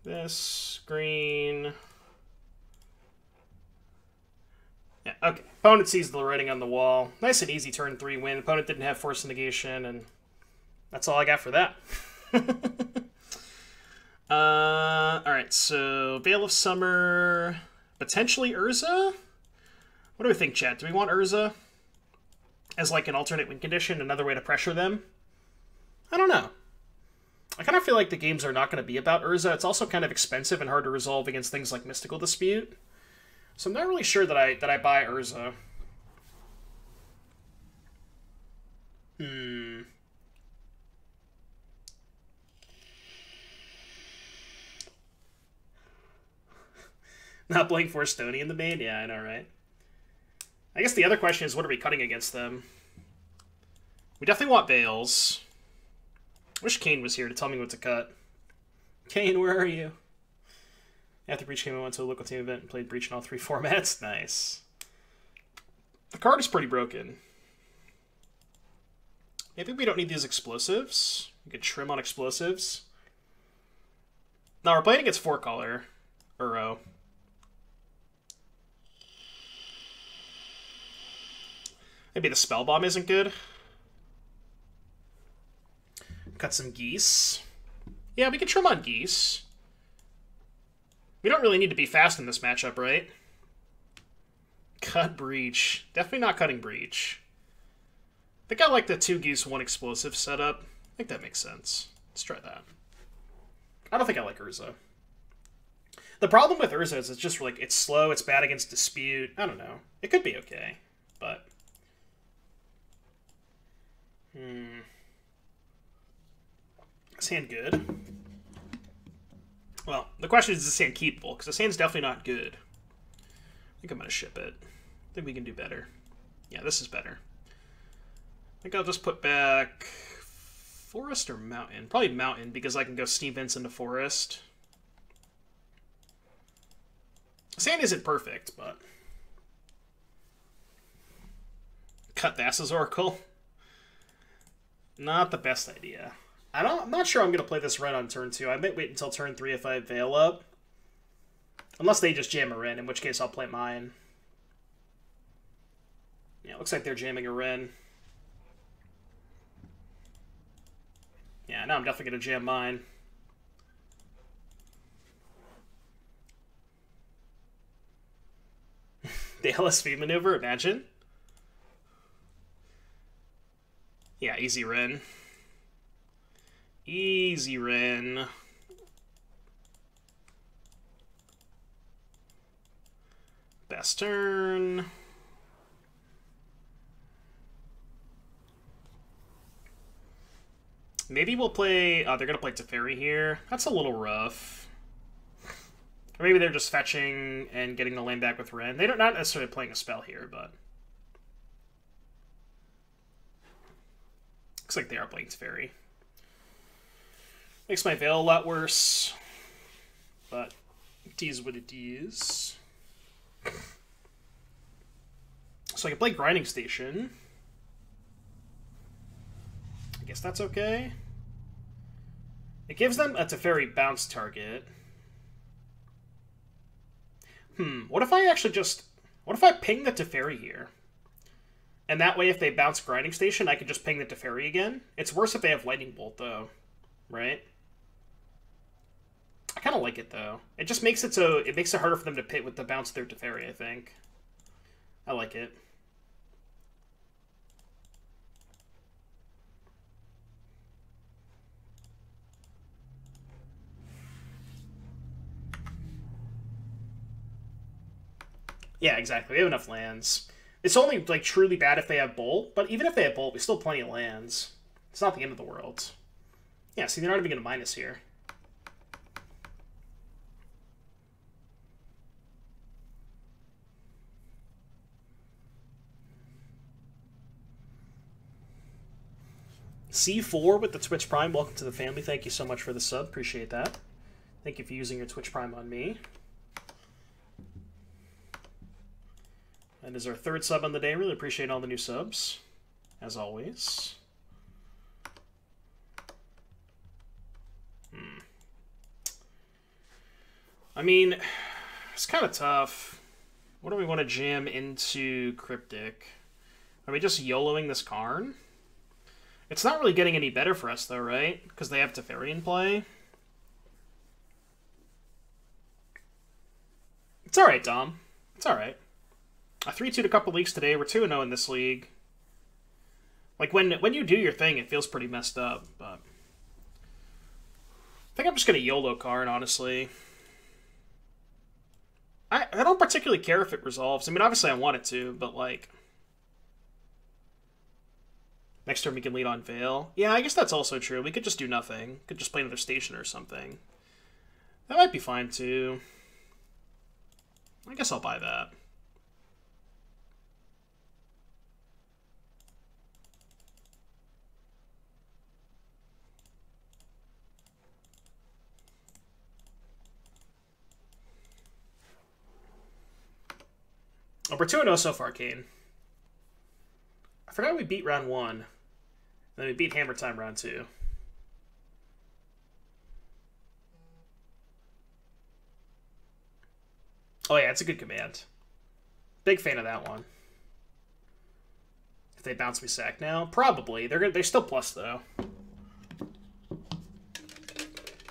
This, green. Yeah, okay. Opponent sees the writing on the wall. Nice and easy turn 3 win. Opponent didn't have force negation, and that's all I got for that. Alright, so Veil of Summer, potentially Urza? What do we think, chat? Do we want Urza as like an alternate win condition, another way to pressure them? I don't know. I kind of feel like the games are not going to be about Urza. It's also kind of expensive and hard to resolve against things like Mystical Dispute. So I'm not really sure that I buy Urza. Not playing for Stony in the main? Yeah, I know, right? I guess the other question is, what are we cutting against them? We definitely want Veils. I wish Kane was here to tell me what to cut. Kane, where are you? After Breach came, I went to a local team event and played Breach in all 3 formats. Nice. The card is pretty broken. Maybe we don't need these explosives. We could trim on explosives. No, we're playing against 4-color. Uro. Maybe the spell bomb isn't good. Cut some geese. Yeah, we can trim on geese. We don't really need to be fast in this matchup, right? Cut breach. Definitely not cutting breach. I think I like the 2 geese, 1 explosive setup. I think that makes sense. Let's try that. I don't think I like Urza. The problem with Urza is it's just like, it's slow, it's bad against dispute. I don't know. It could be okay, but... Is hand good? Well, the question is this hand keepable? Because this hand's definitely not good. I think I'm going to ship it. I think we can do better. Yeah, this is better. I think I'll just put back forest or mountain. Probably mountain, because I can go steam vents into forest. Sand isn't perfect, but... Cut Thassa's Oracle. Not the best idea. I'm not sure I'm going to play this red on turn 2. I might wait until turn 3 if I Veil up. Unless they just jam a Wrenn, in which case I'll play mine. Yeah, it looks like they're jamming a Wrenn. Yeah, now I'm definitely going to jam mine. The LSV maneuver, imagine. Yeah, easy Wrenn. Easy Wrenn. Best turn. Maybe we'll play... Oh, they're going to play Teferi here. That's a little rough. Or maybe they're just fetching and getting the lane back with Wrenn. They're not necessarily playing a spell here, but... Looks like they are playing Teferi. Makes my Veil a lot worse. But it is what it is. So I can play Grinding Station. I guess that's okay. It gives them a Teferi bounce target. What if I actually just... What if I ping the Teferi here? And that way, if they bounce Grinding Station, I can just ping the Teferi again. It's worse if they have Lightning Bolt, though. Right? I kind of like it, though. It just makes it so... It makes it harder for them to pit with the bounce their Teferi, I think. I like it. Yeah, exactly. We have enough lands. It's only, like, truly bad if they have Bolt, but even if they have Bolt, we still have plenty of lands. It's not the end of the world. Yeah, see, they're not even going to minus here. C4 with the Twitch Prime. Welcome to the family. Thank you so much for the sub. Appreciate that. Thank you for using your Twitch Prime on me. That is our 3rd sub on the day. Really appreciate all the new subs, as always. I mean, it's kind of tough. What do we want to jam into Cryptic? Are we just YOLOing this Karn? It's not really getting any better for us, though, right? Because they have Teferi in play. It's alright, Dom. It's alright. I 3-2'd a couple leagues today. We're 2-0 in this league. Like, when you do your thing, it feels pretty messed up, but... I think I'm just going to YOLO Karn, honestly. I don't particularly care if it resolves. I mean, obviously I want it to, but, like... Next turn we can lead on Veil. Yeah, I guess that's also true. We could just do nothing. Could just play another station or something. That might be fine, too. I guess I'll buy that. Oh, we're 2-0 so far, Kane. I forgot we beat round 1. Then we beat Hammer Time round 2. Oh yeah, it's a good command. Big fan of that one. If they bounce me sack now, probably they're still plus though.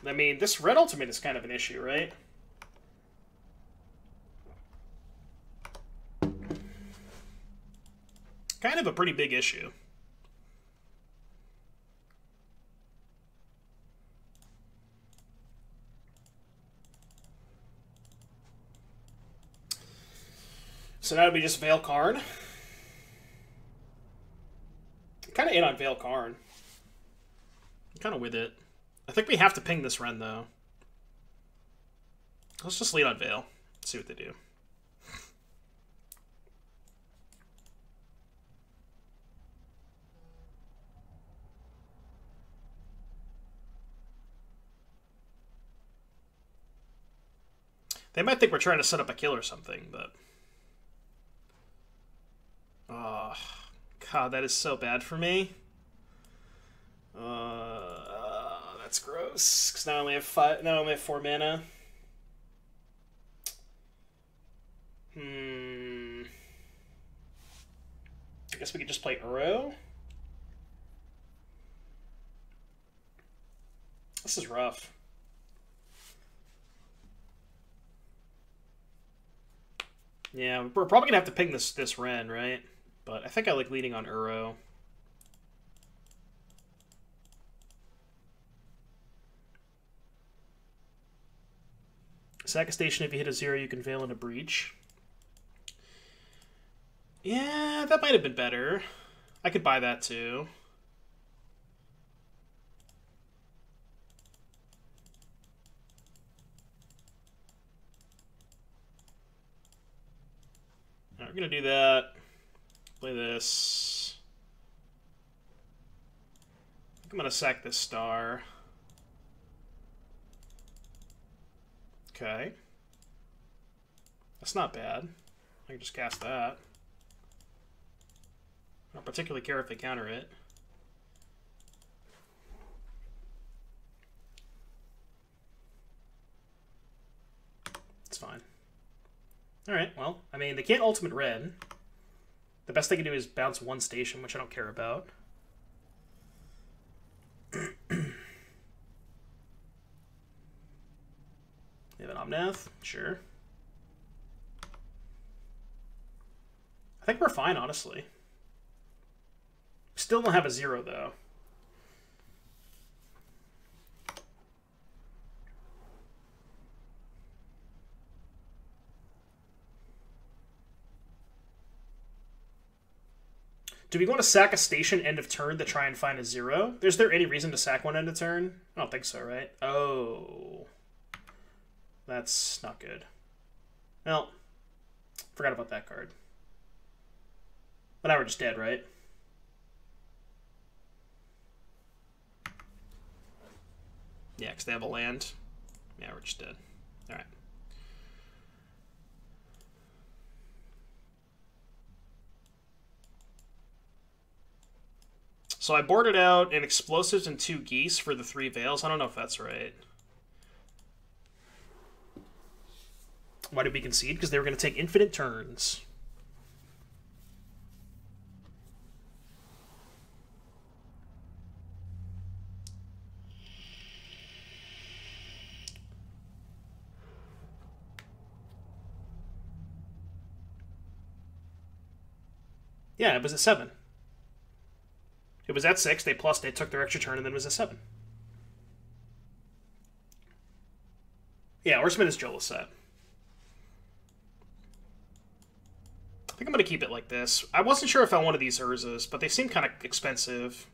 I mean, this red ultimate is kind of an issue, right? Kind of a pretty big issue. So now we just Veil Karn. Kind of in on Veil Karn. I'm kind of with it. I think we have to ping this Ren, though. Let's just lead on Veil. See what they do. They might think we're trying to set up a kill or something, but... Oh, God, that is so bad for me. That's gross. Because now I only have 4 mana. I guess we could just play Uro. This is rough. Yeah, we're probably gonna have to ping this Ren, right? But I think I like leading on Uro. Sack a station, if you hit a 0, you can Veil in a Breach. Yeah, that might have been better. I could buy that too. Alright, we're gonna do that. Play this. I think I'm gonna sack this star. Okay. That's not bad. I can just cast that. I don't particularly care if they counter it. It's fine. Alright, well, I mean, they can't ultimate red. The best they can do is bounce 1 station, which I don't care about. They have an Omnath? Sure. I think we're fine, honestly. Still don't have a 0, though. Do we want to sack a station end of turn to try and find a 0? Is there any reason to sack one end of turn? I don't think so, right? Oh. That's not good. Well, forgot about that card. But now we're just dead, right? Yeah, because they have a land. Yeah, we're just dead. Alright. So I boarded out an explosives and 2 geese for the 3 veils. I don't know if that's right. Why did we concede? Because they were going to take infinite turns. Yeah, it was at 7. It was at 6, they took their extra turn, and then it was at 7. Yeah, Orsman is Jola set. I think I'm going to keep it like this. I wasn't sure if I wanted these Urzas, but they seem kind of expensive.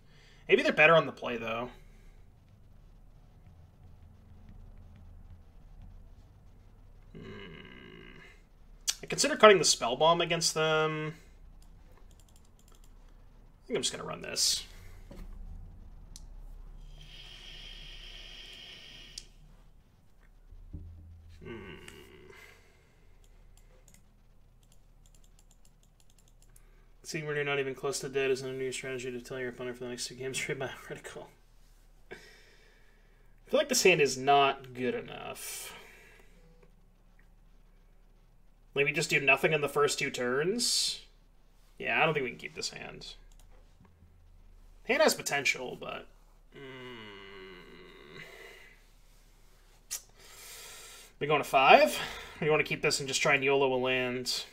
Maybe they're better on the play, though. I consider cutting the Spell Bomb against them. I think I'm just going to run this. Seeing when you're not even close to dead is a new strategy to tell your opponent for the next 2 games trade by critical. I feel like this hand is not good enough. Like, we just do nothing in the first 2 turns? Yeah, I don't think we can keep this hand. Hand has potential, but... We going to 5? We want to keep this and just try and YOLO a land.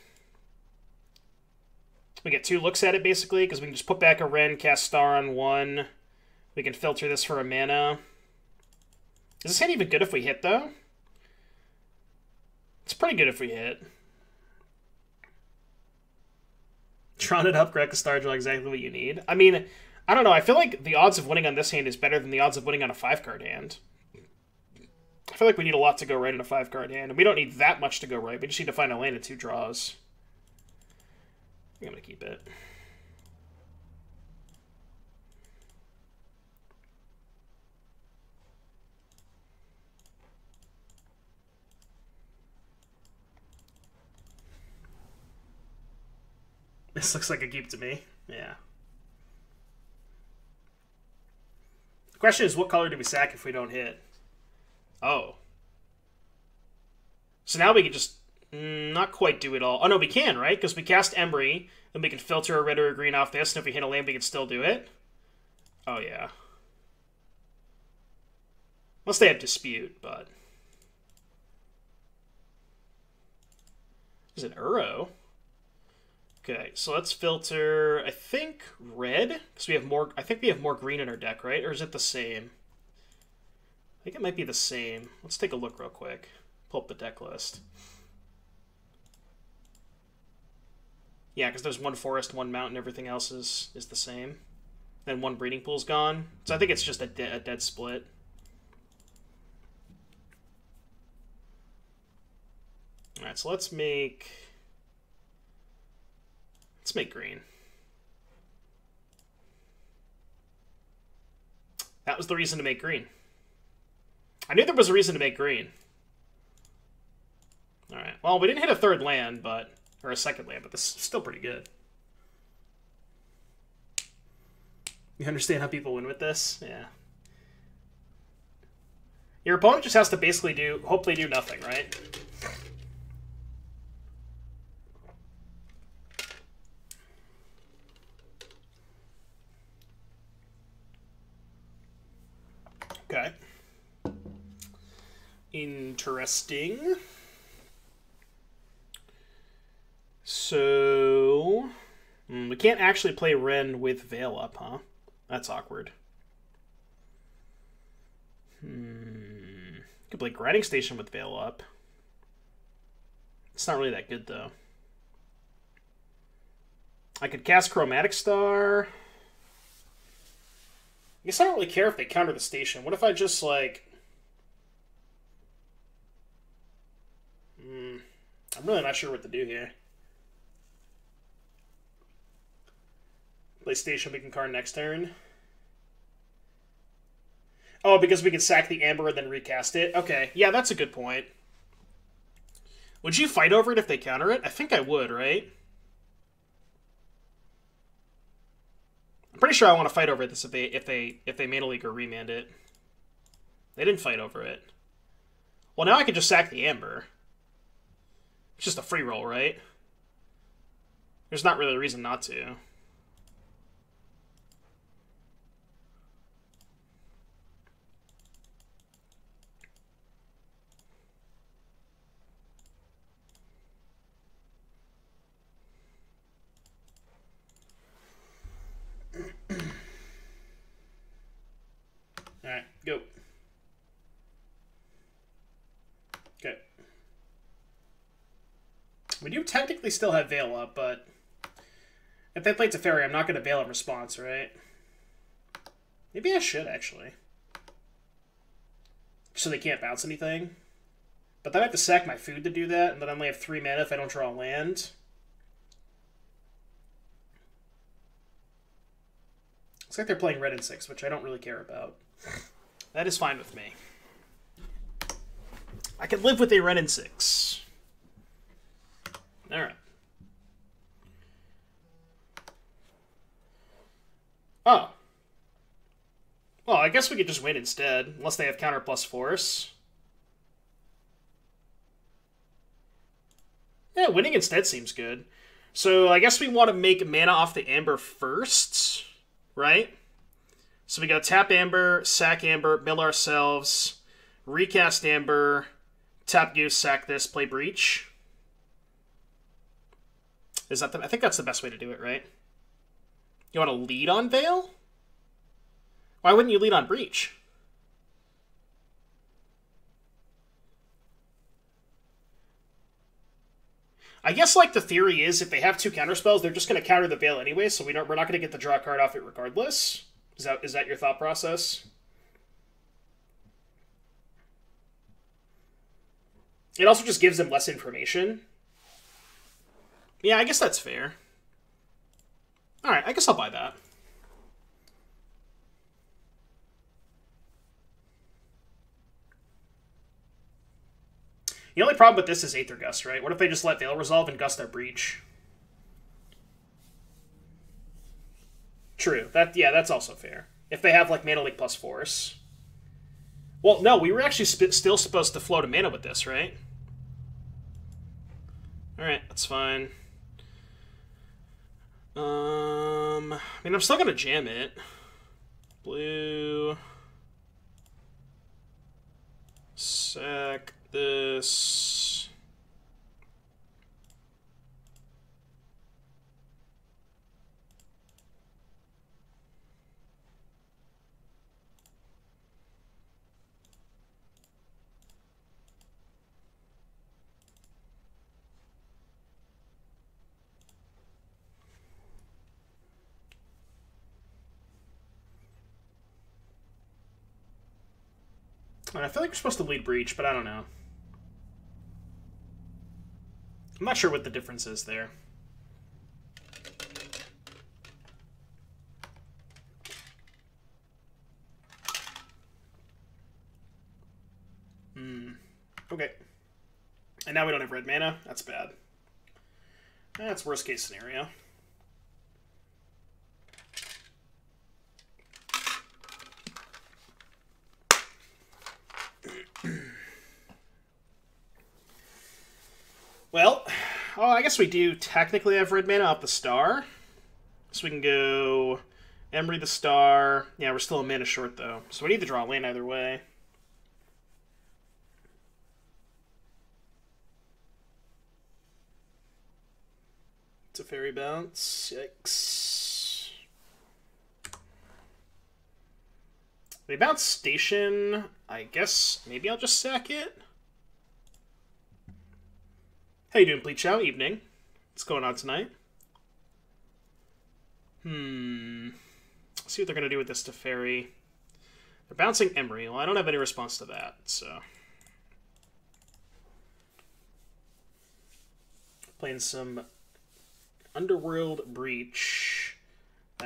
We get 2 looks at it, basically, because we can just put back a Ren, cast Star on 1. We can filter this for a mana. Is this hand even good if we hit, though? It's pretty good if we hit. Drawn it up, correct the star, draw exactly what you need. I mean, I don't know. I feel like the odds of winning on this hand is better than the odds of winning on a 5-card hand. I feel like we need a lot to go right in a 5-card hand, and we don't need that much to go right. We just need to find a land in 2 draws. I think I'm going to keep it. This looks like a keep to me. Yeah. The question is, what color do we sack if we don't hit? Oh. So now we can just not quite do it all. Oh, no, we can, right? Because we cast Embry, then we can filter a red or a green off this, and if we hit a land, we can still do it. Oh, yeah. Unless they have Dispute, but... Is it Uro? Okay, so let's filter, I think, red, because we have more, I think we have more green in our deck, right? Or is it the same? I think it might be the same. Let's take a look real quick. Pull up the deck list. Yeah, because there's 1 forest, 1 mountain, everything else is the same. Then 1 breeding pool's gone. So I think it's just a dead split. Alright, so let's make green. That was the reason to make green. I knew there was a reason to make green. Alright, well, we didn't hit a 3rd land, but... Or a 2nd land, but this is still pretty good. You understand how people win with this? Yeah. Your opponent just has to basically hopefully do nothing, right? Okay. Interesting. So... we can't actually play Ren with Veil up, huh? That's awkward. Could play Grinding Station with Veil up. It's not really that good, though. I could cast Chromatic Star... I guess I don't really care if they counter the station. What if I just, like... I'm really not sure what to do here. Play station, we can card next turn. Oh, because we can sack the Amber and then recast it? Okay, yeah, that's a good point. Would you fight over it if they counter it? I think I would, right? I'm pretty sure I want to fight over this if they Mana League or remand it. They didn't fight over it. Well, now I can just sack the Amber. It's just a free roll, right? There's not really a reason not to. Alright, go. Okay. We do technically still have Veil up, but if they play Teferi, I'm not going to Veil in response, right? Maybe I should, actually. So they can't bounce anything. But then I have to sack my food to do that, and then I only have 3 mana if I don't draw land. Looks like they're playing red and 6, which I don't really care about. That is fine with me. I can live with a red and 6. Alright. Oh. Well, I guess we could just win instead, unless they have counter plus force. Yeah, winning instead seems good. So I guess we want to make mana off the Amber first, right? So we got tap Amber, sack Amber, mill ourselves, recast Amber, tap Goose, sack this, play Breach. Is that I think that's the best way to do it, right? You want to lead on Veil? Why wouldn't you lead on Breach? I guess, like, the theory is if they have 2 counterspells, they're just going to counter the Veil anyway, so we're not going to get the draw card off it regardless. Is that your thought process? It also just gives them less information. Yeah, I guess that's fair. Alright, I guess I'll buy that. The only problem with this is Aether Gust, right? What if they just let Veil resolve and Gust their Breach? True. That's also fair. If they have, like, Mana Leak plus Force. Well, no, we were actually still supposed to float a mana with this, right? Alright, that's fine. I mean, I'm still gonna jam it. Blue. Sack this. And I feel like we're supposed to lead Breach, but I don't know. I'm not sure what the difference is there. Okay. And now we don't have red mana. That's bad. That's worst case scenario. Well, I guess we do technically have red mana off the star. So we can go Emery the star. Yeah, we're still a mana short, though. So we need to draw a land either way. It's a fairy bounce. Yikes. They bounce station. I guess maybe I'll just sack it. How you doing, Bleach Out? Evening. What's going on tonight? Let's see what they're going to do with this Teferi. They're bouncing Emery. Well, I don't have any response to that, so... Playing some Underworld Breach.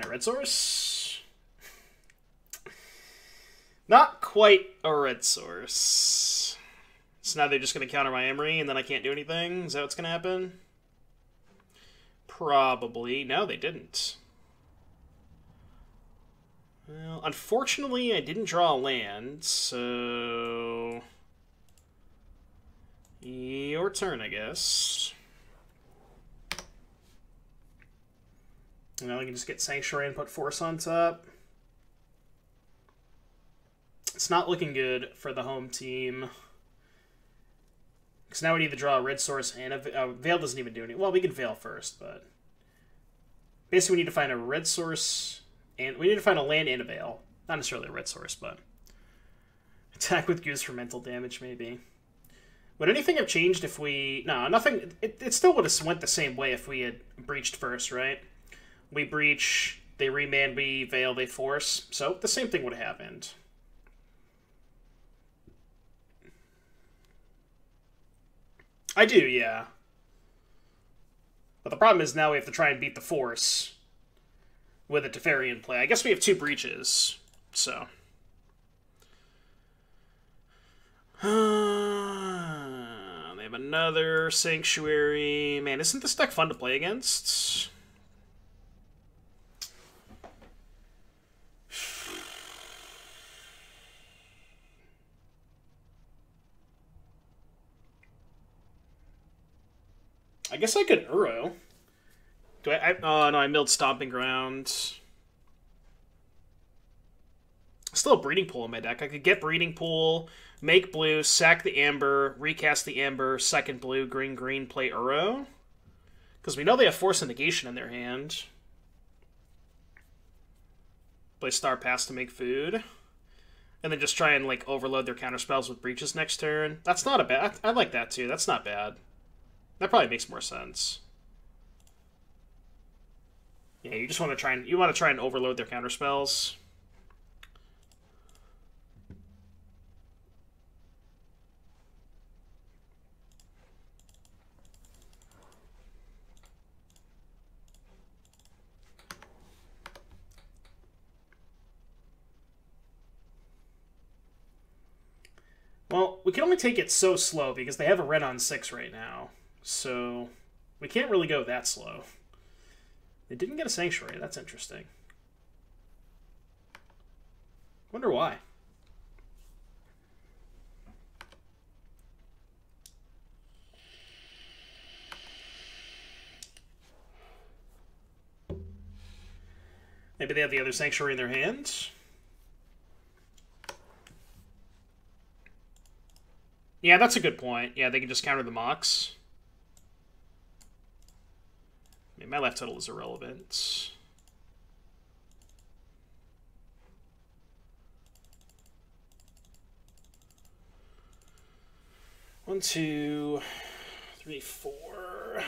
Red source? Not quite a red source. So now they're just going to counter my Emery and then I can't do anything? Is that what's going to happen? Probably. No, they didn't. Well, unfortunately, I didn't draw a land, so... Your turn, I guess. And now I can just get Sanctuary and put Force on top. It's not looking good for the home team. Because now we need to draw a red source and a Veil doesn't even do anything. Well, we can Veil first, but... Basically, we need to find a red source, and we need to find a land and a Veil. Not necessarily a red source, but... Attack with Goose for mental damage, maybe. Would anything have changed if we... No, nothing... It still would have went the same way if we had breached first, right? We breach, they remand, we Veil, they force. So, the same thing would have happened. I do, yeah. But the problem is now we have to try and beat the Force with a Teferi in play. I guess we have 2 breaches, so... They have another Sanctuary. Man, isn't this deck fun to play against? I guess I could Uro. Do I oh, no, I milled Stomping Ground. Still a Breeding Pool in my deck. I could get Breeding Pool, make blue, sack the Amber, recast the Amber, second blue, green, green, play Uro. Because we know they have Force and Negation in their hand. Play Star Pass to make food. And then just try and, like, overload their counterspells with Breaches next turn. That's not a bad... I like that, too. That's not bad. That probably makes more sense. Yeah, you just want to try and... You want to try and overload their counterspells. Well, we can only take it so slow because they have a red on 6 right now. So we can't really go that slow. They didn't get a Sanctuary. That's interesting. Wonder why. Maybe they have the other Sanctuary in their hands. Yeah, that's a good point. Yeah, they can just counter the Mox. I mean, my left total is irrelevant. One, two, three, four.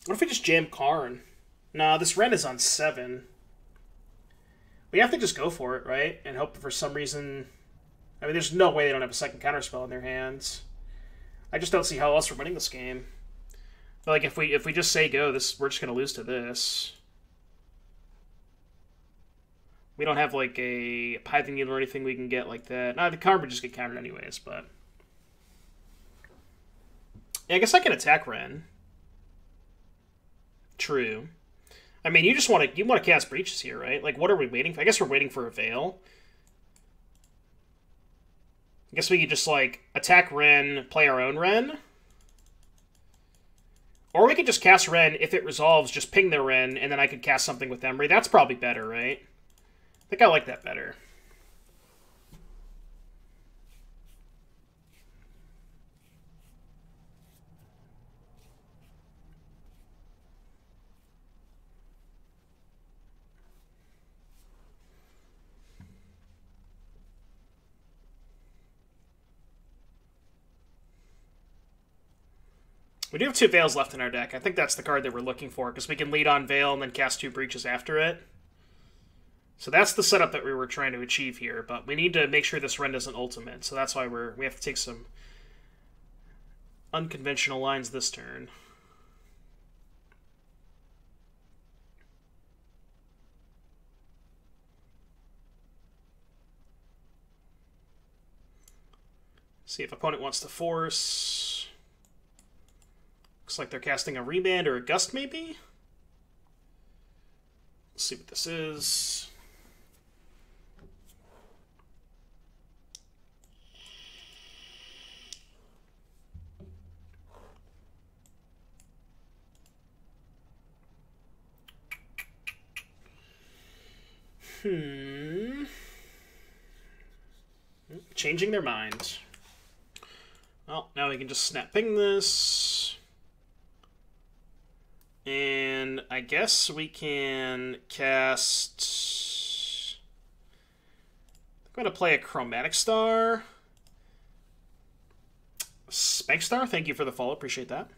What if we just jam Karn? Nah, this Ren is on 7. We have to just go for it, right? And hope for some reason... I mean, there's no way they don't have a second counterspell in their hands. I just don't see how else we're winning this game. But like, if we just say go, we're just gonna lose to this. We don't have like a Python Needle or anything we can get like that. No, the card would just get countered anyways. But yeah, I guess I can attack Ren. True. I mean, you want to cast Breaches here, right? Like, what are we waiting for? I guess we're waiting for a Veil. I guess we could just, like, attack Ren, play our own Ren. Or we could just cast Ren. If it resolves, just ping their Ren, and then I could cast something with Emry. That's probably better, right? I think I like that better. We do have 2 Veils left in our deck. I think that's the card that we're looking for, because we can lead on Veil and then cast 2 Breaches after it. So that's the setup that we were trying to achieve here, but we need to make sure this Ren doesn't ultimate, so that's why we have to take some unconventional lines this turn. See if opponent wants to force... Looks like they're casting a Remand or a Gust, maybe? Let's see what this is. Changing their mind. Well, now we can just snap ping this. And I guess we can cast... I'm going to play a Chromatic Star. Spank Star, thank you for the follow. Appreciate that.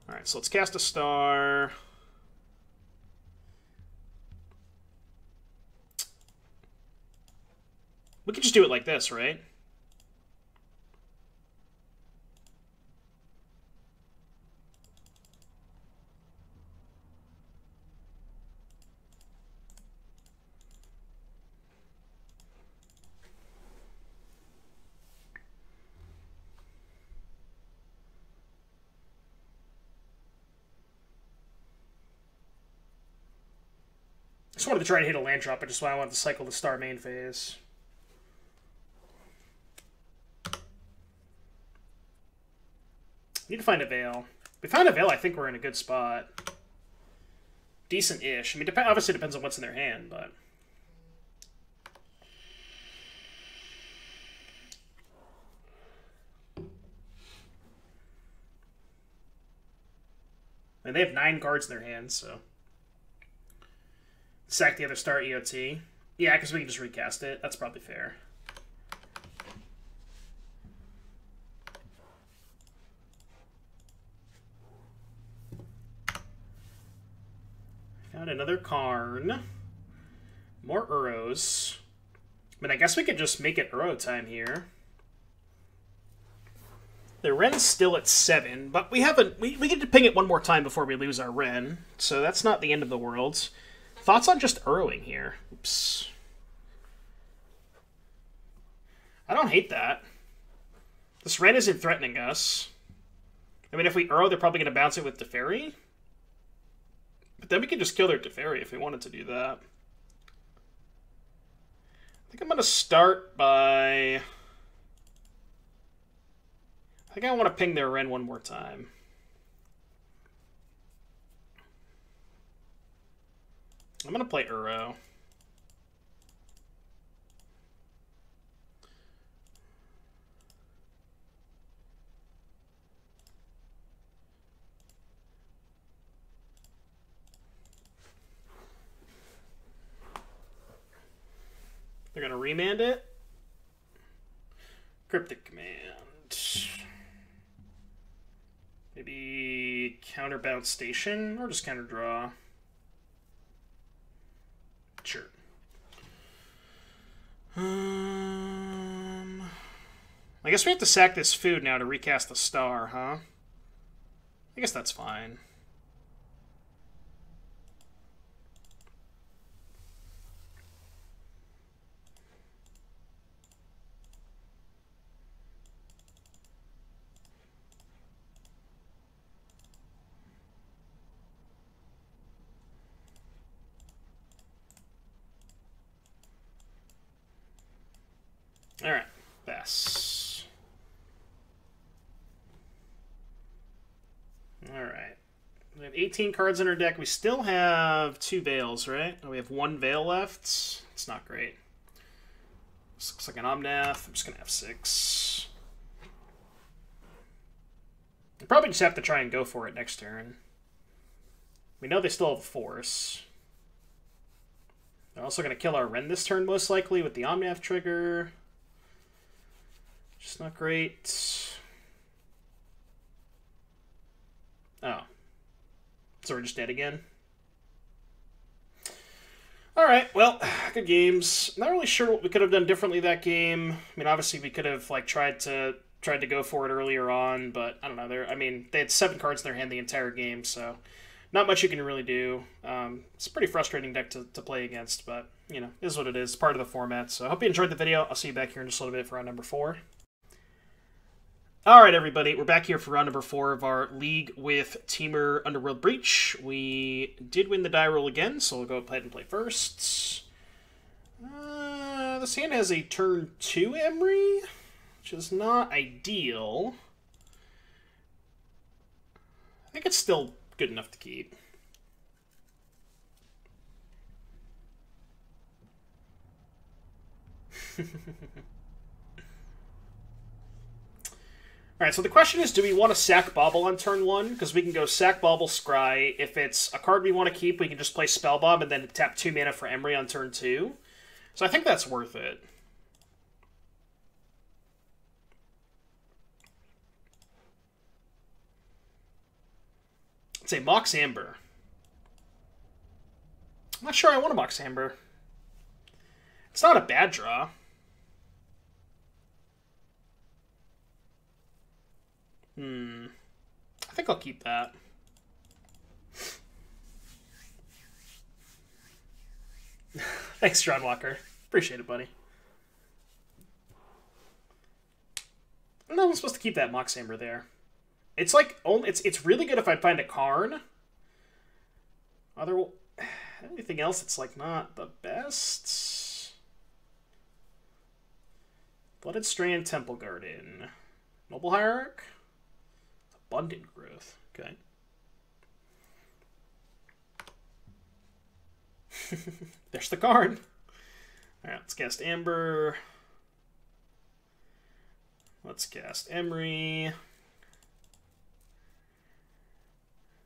Alright, so let's cast a star. We could just do it like this, right? I just wanted to try to hit a land drop, but just why I wanted to cycle the star main phase. Need to find a Veil. If we found a Veil, I think we're in a good spot. Decent-ish. I mean, obviously it depends on what's in their hand, but... And they have 9 cards in their hands, so... Sack the other star EOT. Yeah, because we can just recast it. That's probably fair. Found another Karn. More Uros. I mean, I guess we could just make it Uro time here. The Ren's still at 7, but we haven't... We get to ping it one more time before we lose our Ren, so that's not the end of the world. Thoughts on just Uroing here? Oops. I don't hate that. This Ren isn't threatening us. I mean, if we Uro, they're probably going to bounce it with Teferi. But then we can just kill their Teferi if we wanted to do that. I think I'm going to start by... I think I want to ping their Ren one more time. I'm going to play Uro. They're going to remand it. Cryptic Command. Maybe counterbounce Station, or just counter draw. Sure. I guess we have to sack this food now to recast the star, huh? I guess that's fine. Alright, pass. Alright. We have 18 cards in our deck. We still have 2 Veils, right? Oh, we have 1 Veil left. It's not great. This looks like an Omnath. I'm just going to have 6. We probably just have to try and go for it next turn. We know they still have Force. They're also going to kill our Ren this turn, most likely, with the Omnath trigger. Just not great. Oh. So we're just dead again? Alright, well, good games. I'm not really sure what we could have done differently that game. I mean, obviously we could have like tried to go for it earlier on, but I don't know. They had 7 cards in their hand the entire game, so not much you can really do. It's a pretty frustrating deck to play against, but, you know, it is what it is. It's part of the format. So I hope you enjoyed the video. I'll see you back here in just a little bit for round number 4. Alright, everybody, we're back here for round number 4 of our League with Temur Underworld Breach. We did win the die roll again, so we'll go ahead and play first. This hand has a turn 2 Emery, which is not ideal. I think it's still good enough to keep. Alright, so the question is, do we want to sack Bauble on turn 1? Because we can go sack Bauble, Scry. If it's a card we want to keep, we can just play Spell Bomb and then tap 2 mana for Emery on turn 2. So I think that's worth it. Let's say Mox Amber. I'm not sure I want a Mox Amber. It's not a bad draw. I think I'll keep that. Thanks, John Walker. Appreciate it, buddy. I don't know if I'm supposed to keep that Mox Amber there. It's like it's really good if I find a Karn. Anything else, it's like not the best. Blooded Strand, Temple Garden, Noble Hierarch. Abundant growth. Okay. There's the card. Alright, let's cast Amber. Let's cast Emery.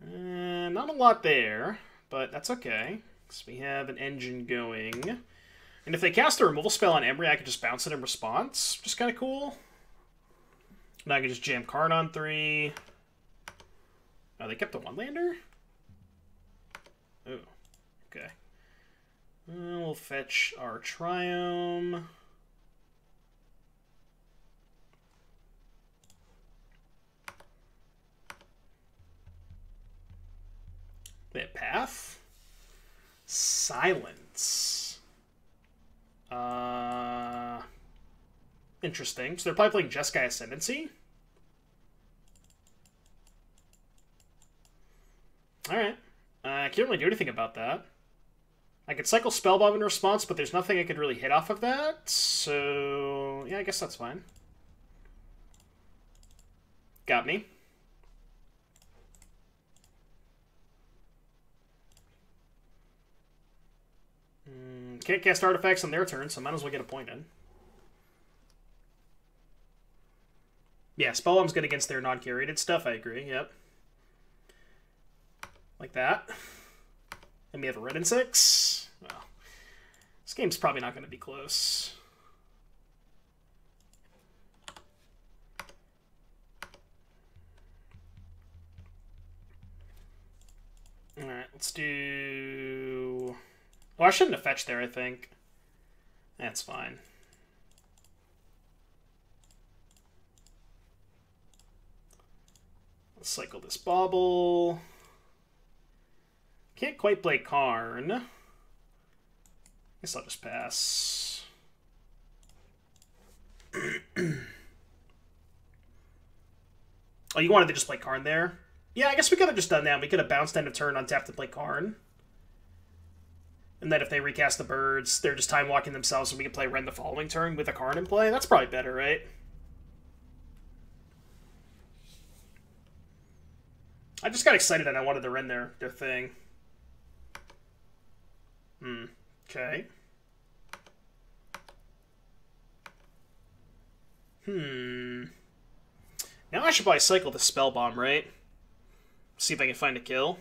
Not a lot there, but that's okay. Because we have an engine going. And if they cast a removal spell on Emery, I could just bounce it in response, which is kind of cool. Now I can just jam card on 3. Oh, they kept a one-lander? Oh, okay. We'll fetch our Triome. They have Path? Silence. Interesting. So they're probably playing Jeskai Ascendancy? Alright. I can't really do anything about that. I could cycle Spellbomb in response, but there's nothing I could really hit off of that. So, yeah, I guess that's fine. Got me. Can't cast artifacts on their turn, so might as well get a point in. Yeah, Spellbomb's good against their non-curated stuff, I agree, yep. Like that. And we have a red and 6. Well, this game's probably not going to be close. Alright, let's do... Well, I shouldn't have fetched there, I think. That's fine. Let's cycle this Bauble. Can't quite play Karn. Guess I'll just pass. Oh, you wanted to just play Karn there? Yeah, I guess we could have just done that. We could have bounced end of turn, untapped to play Karn. And then if they recast the birds, they're just time walking themselves and we can play Ren the following turn with a Karn in play. That's probably better, right? I just got excited and I wanted to Ren their thing. Okay. Now I should probably cycle the Spellbomb, right? See if I can find a kill.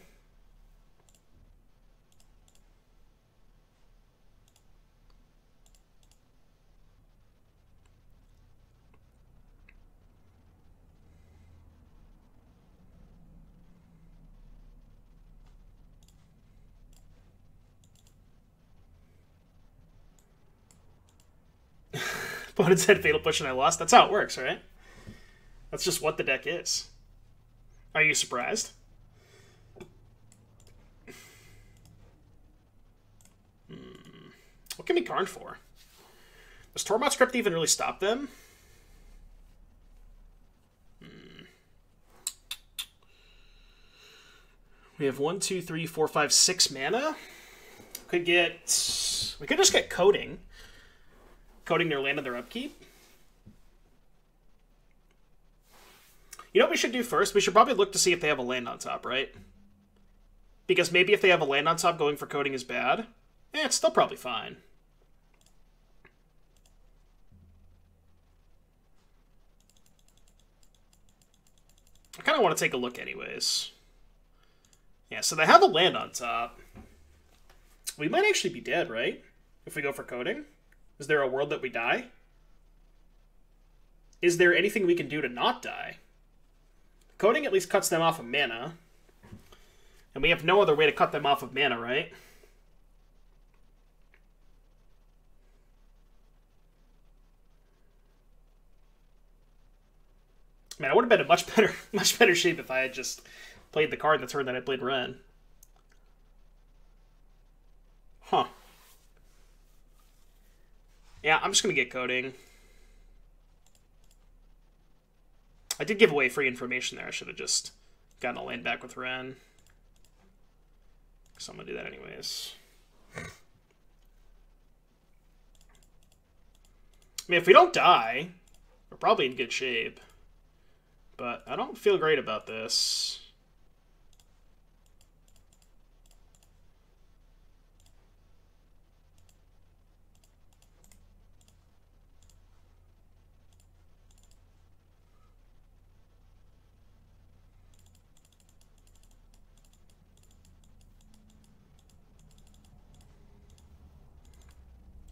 Opponent said Fatal Push and I lost. That's how it works, right? That's just what the deck is. Are you surprised? What can we Karn for? Does Tormod's Crypt even really stop them? We have 1, 2, 3, 4, 5, 6 mana. We could just get Coding. Coding their land and their upkeep. You know what we should do first? We should probably look to see if they have a land on top, right? Because maybe if they have a land on top, going for Coding is bad. It's still probably fine. I kind of want to take a look anyways. Yeah, so they have a land on top. We might actually be dead, right? If we go for Coding. Is there a world that we die? Is there anything we can do to not die? Coding at least cuts them off of mana. And we have no other way to cut them off of mana, right? Man, I would have been in much better shape if I had just played the card in the turn that I played Ren. Huh. Yeah, I'm just going to get Coding. I did give away free information there. I should have just gotten a land back with Ren. So I'm going to do that anyways. I mean, if we don't die, we're probably in good shape. but I don't feel great about this.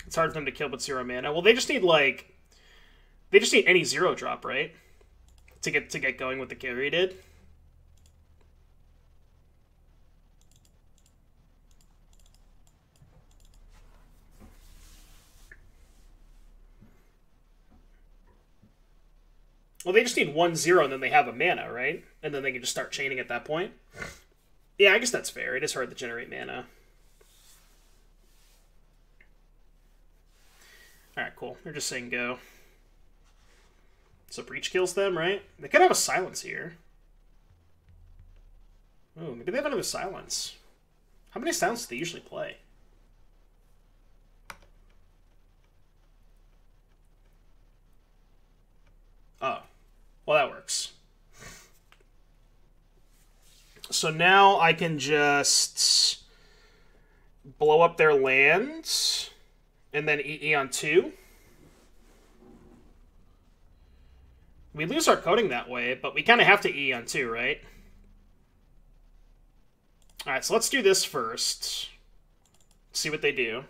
It's hard for them to kill with 0 mana. Well, they just need, like... They just need any 0 drop, right? To get going with the carry did. Well, they just need 1/0 and then they have a mana, right? And then they can just start chaining at that point. Yeah, I guess that's fair. It is hard to generate mana. Alright, cool. They're just saying go. So Breach kills them, right? They could have a silence here. Oh, maybe they have another silence. How many silences do they usually play? Oh. Well, that works. So now I can just blow up their lands and then EE on 2. We lose our coding that way, but we kind of have to EE on 2, right? Alright, so let's do this first. See what they do.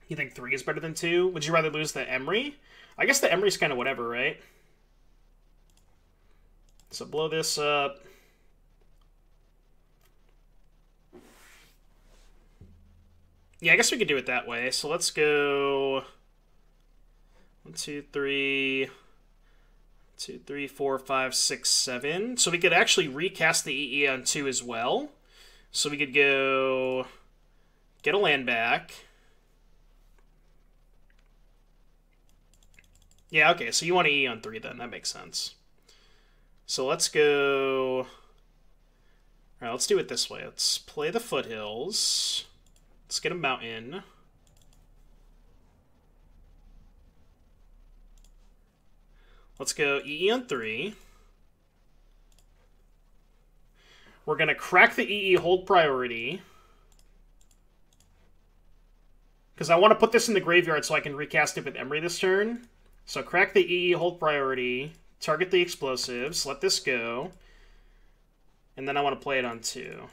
You think 3 is better than 2? Would you rather lose the Emery? I guess the Emery's kind of whatever, right? So blow this up. Yeah, I guess we could do it that way. So let's go 1, 2, 3, 2, 3, 4, 5, 6, 7. So we could actually recast the EE on 2 as well. So we could go get a land back. Yeah, okay, so you want to EE on 3 then. That makes sense. So let's go... Alright, let's do it this way. Let's play the Foothills. Let's get a mountain. Let's go EE on 3. We're going to crack the EE hold priority. Because I want to put this in the graveyard so I can recast it with Emery this turn. So crack the EE hold priority. Target the explosives. Let this go. And then I want to play it on 2.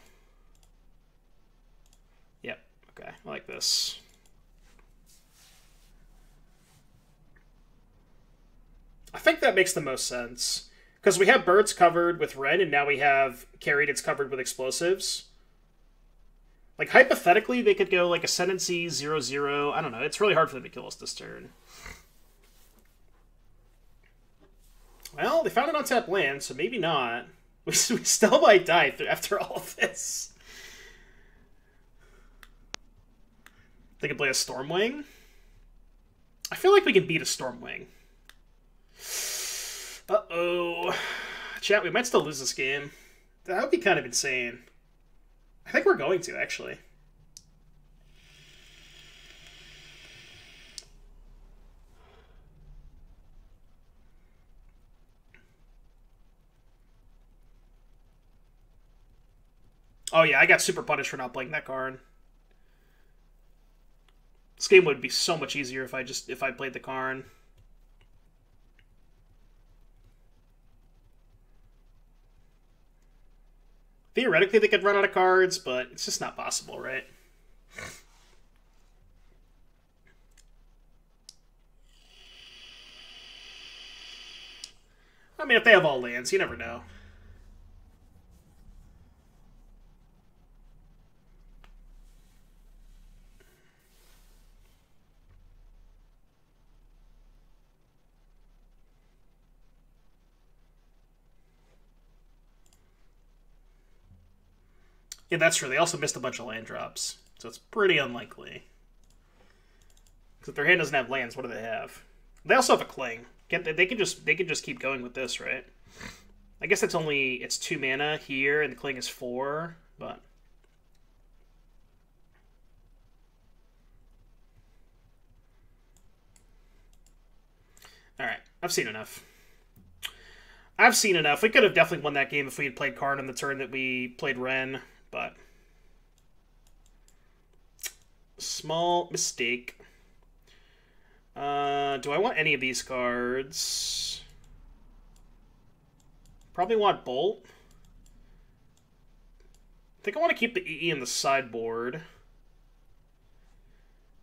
Yep. Okay. I like this. I think that makes the most sense. Because we have birds covered with red, and now we have carried it's covered with explosives. Like, hypothetically, they could go, like, Ascendancy 0/0. I don't know. It's really hard for them to kill us this turn. Well, they found an untapped land, so maybe not. We still might die after all of this. They could play a Stormwing. I feel like we can beat a Stormwing. Uh-oh. Chat, we might still lose this game. That would be kind of insane. I think we're going to, actually. Oh yeah, I got super punished for not playing that card. This game would be so much easier if I played the Karn. Theoretically, they could run out of cards, but it's just not possible, right? I mean, if they have all lands, you never know. Yeah, that's true. They also missed a bunch of land drops, so it's pretty unlikely. Because if their hand doesn't have lands, what do they have? They also have a Cling. They can just keep going with this, right? I guess it's 2 mana here, and the Cling is 4, but all right, I've seen enough. I've seen enough. We could have definitely won that game if we had played Karn in the turn that we played Ren, but... Small mistake. Do I want any of these cards? Probably want Bolt. I think I want to keep the EE in the sideboard.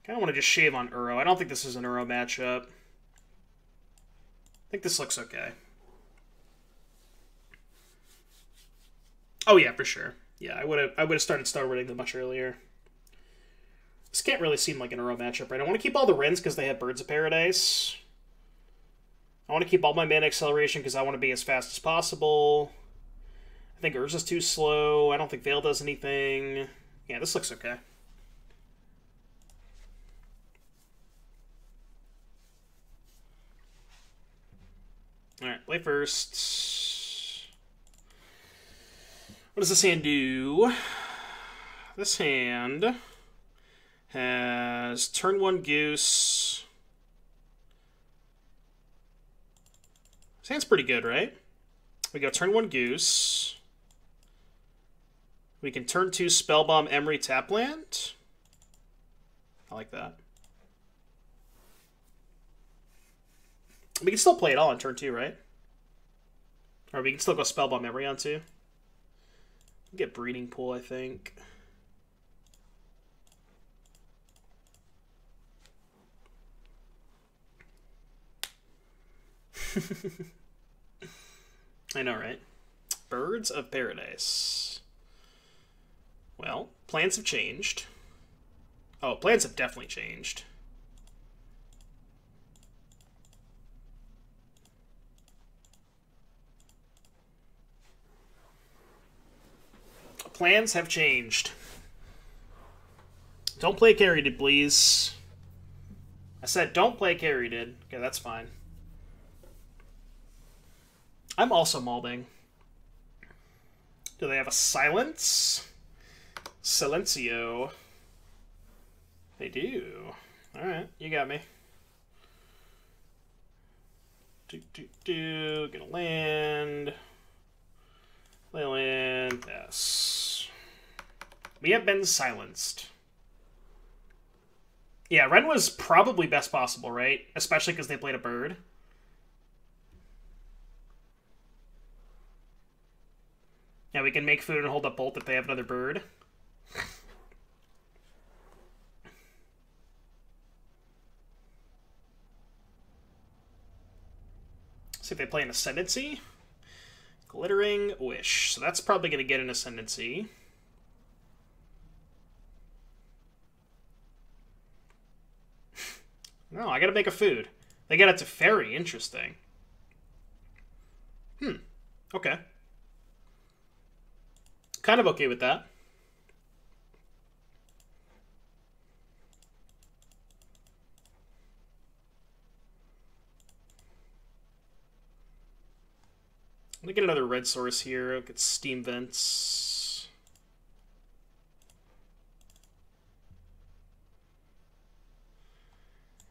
Kind of want to just shave on Uro. I don't think this is an Uro matchup. I think this looks okay. Oh yeah, for sure. Yeah, I would have started Starwooding them much earlier. This can't really seem like an Uro matchup, right? I want to keep all the Wrens because they have Birds of Paradise. I want to keep all my mana acceleration because I want to be as fast as possible. I think Urza's too slow. I don't think Veil does anything. Yeah, this looks okay. Alright, play first. What does this hand do? This hand has turn 1 Goose. This hand's pretty good, right? We go turn 1 Goose. We can turn 2 Spellbomb Emery Tapland. I like that. We can still play it all on turn 2, right? Or we can still go Spellbomb Emery on 2. Get Breeding Pool, I think. I know, right? Birds of Paradise. Well, plans have changed. Oh, plans have definitely changed. Plans have changed. Don't play Carried, please. I said don't play Carried. Okay, that's fine. I'm also malding. Do they have a silence? Silencio. They do. Alright, you got me. Gonna land. Play land. Yes. We have been silenced. Yeah, Ren was probably best possible, right? Especially because they played a bird. Yeah, we can make food and hold up Bolt if they have another bird. See if they play an Ascendancy. Glittering Wish. So that's probably going to get an Ascendancy. No, I gotta make a food. They get it to Fairy. Interesting. Okay. Kind of okay with that. Let me get another red source here. I'll get Steam Vents.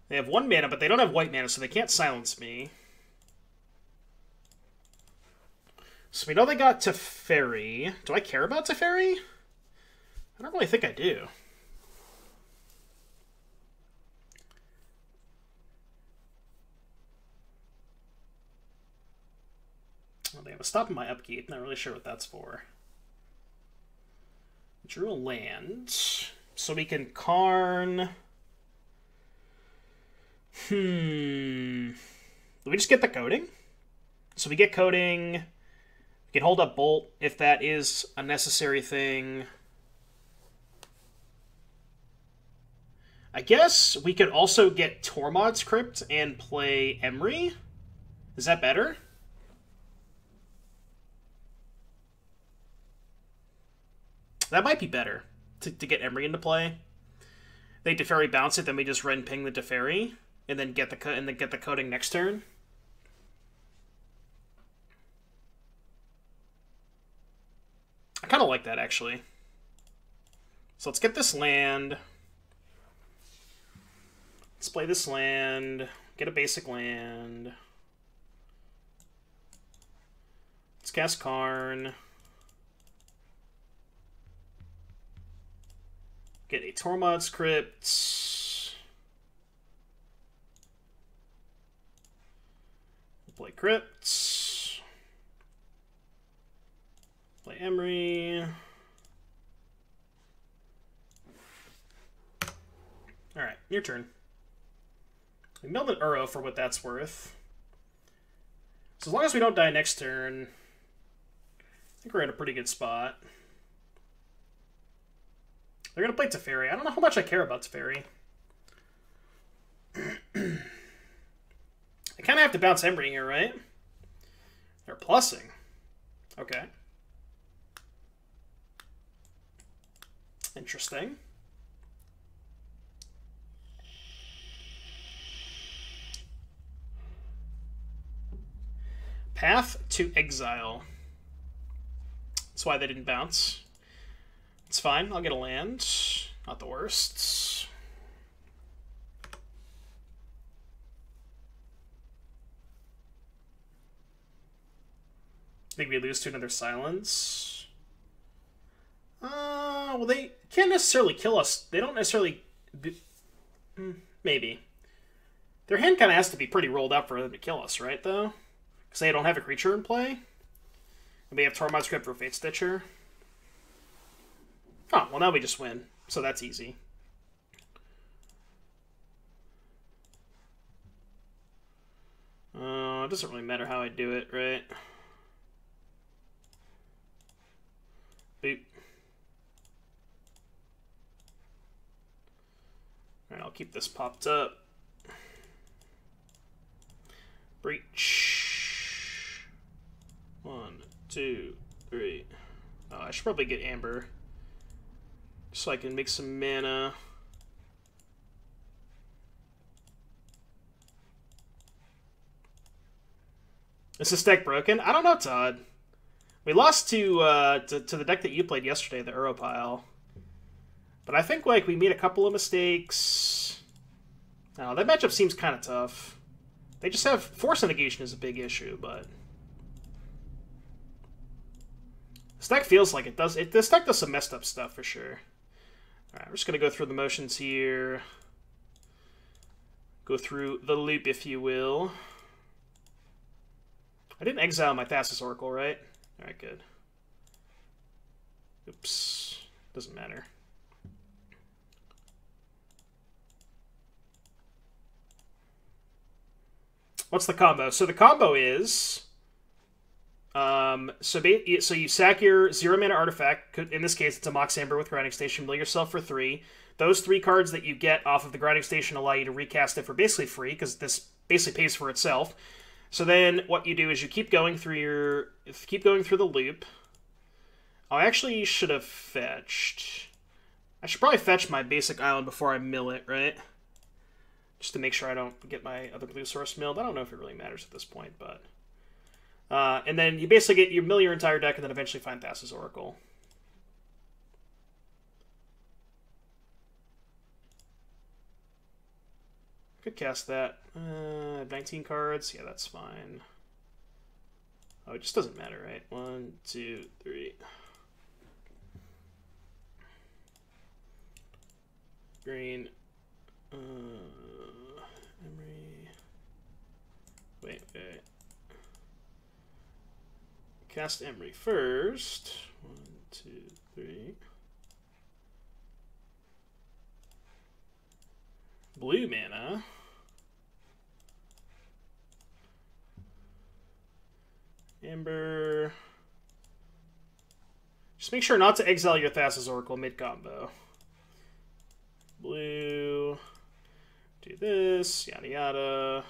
They have 1 mana, but they don't have white mana, so they can't silence me. So we know they got Teferi. Do I care about Teferi? I don't really think I do. Well, they have a stop in my upkeep. Not really sure what that's for. Drew a land. So we can Karn... Do we just get the coding? So we get coding. We can hold up Bolt if that is a necessary thing. I guess we could also get Tormod's Crypt and play Emery. Is that better? That might be better to get Emery into play. They Teferi bounce it, then we just Ren ping the Teferi. And then get the coding next turn. I kind of like that, actually. So let's get this land. Let's play this land. Get a basic land. cast Karn. Get a Tormod's Crypt. Play Crypt. Play Emery. Alright, your turn. We milled an Uro for what that's worth. So as long as we don't die next turn, I think we're in a pretty good spot. They're going to play Teferi. I don't know how much I care about Teferi. I kind of have to bounce Emery here, right? They're plussing. Okay. Interesting. Path to Exile. That's why they didn't bounce. It's fine. I'll get a land. Not the worst. Think we lose to another silence? Well, they can't necessarily kill us. They don't necessarily... Maybe. Their hand kind of has to be pretty rolled up for them to kill us, right, though? Because they don't have a creature in play. And we have Tormod's Crypt for Fate Stitcher. Oh, well now we just win. So that's easy. It doesn't really matter how I do it, right? Boop. Alright, I'll keep this popped up. Breach. 1, 2, 3. Oh, I should probably get Amber. So I can make some mana. Is this deck broken? I don't know, Todd. We lost to the deck that you played yesterday, the Europile. But I think like we made a couple of mistakes. No, that matchup seems kind of tough. They just have Force Negation is a big issue, but this deck feels like it does. This deck does some messed up stuff for sure. All right, we're just gonna go through the motions here. Go through the loop, if you will. I didn't exile my Thassa's Oracle, right? All right, good. Oops, doesn't matter. What's the combo? So the combo is, so you sack your 0-mana artifact. In this case, it's a Mox Amber with Grinding Station. Mill yourself for 3. Those 3 cards that you get off of the Grinding Station allow you to recast it for basically free, because this basically pays for itself. So then what you do is you keep going through the loop. I actually should have fetched. I should probably fetch my basic island before I mill it, right? Just to make sure I don't get my other blue source milled. I don't know if it really matters at this point, but... and then you basically you mill your entire deck and then eventually find Thassa's Oracle. Could cast that. 19 cards. Yeah, that's fine. Oh, it just doesn't matter, right? 1, 2, 3. Green. Emery. Wait. Cast Emery first. 1, 2, 3. Blue mana. Amber. Just make sure not to exile your Thassa's Oracle mid-combo. Blue. Do this. Yada yada.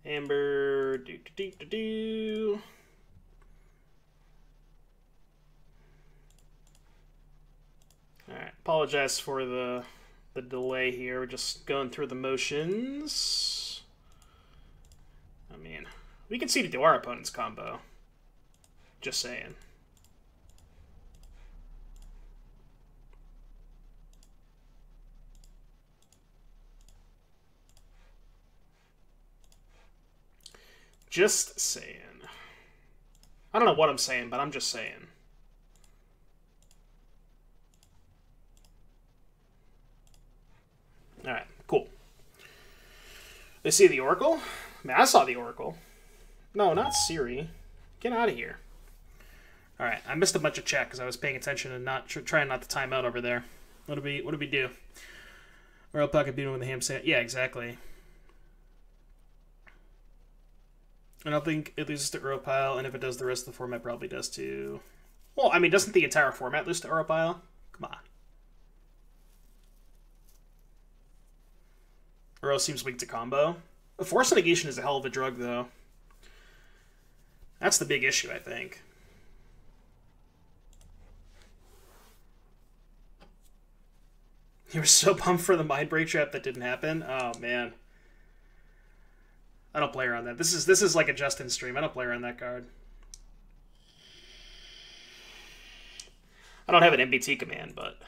Amber. Do. Alright. Apologize for the delay here. We're just going through the motions. I mean, we can see to do our opponent's combo. Just saying. Just saying. I don't know what I'm saying, but I'm just saying. Alright, cool. They see the Oracle? I mean, I saw the Oracle. No, not Siri. Get out of here. Alright, I missed a bunch of chat because I was paying attention and not trying not to time out over there. What do we do? Royal Pocket beating with the ham sandwich. Yeah, exactly. I don't think it loses to Europile, and if it does, the rest of the format probably does too. Well, I mean, doesn't the entire format lose to Europile? Come on. Uro seems weak to combo. Force negation is a hell of a drug, though. That's the big issue, I think. You were so pumped for the Mind Break trap that didn't happen? Oh, man. I don't play around that. This is like a Justin stream. I don't play around that card. I don't have an MBT command, but...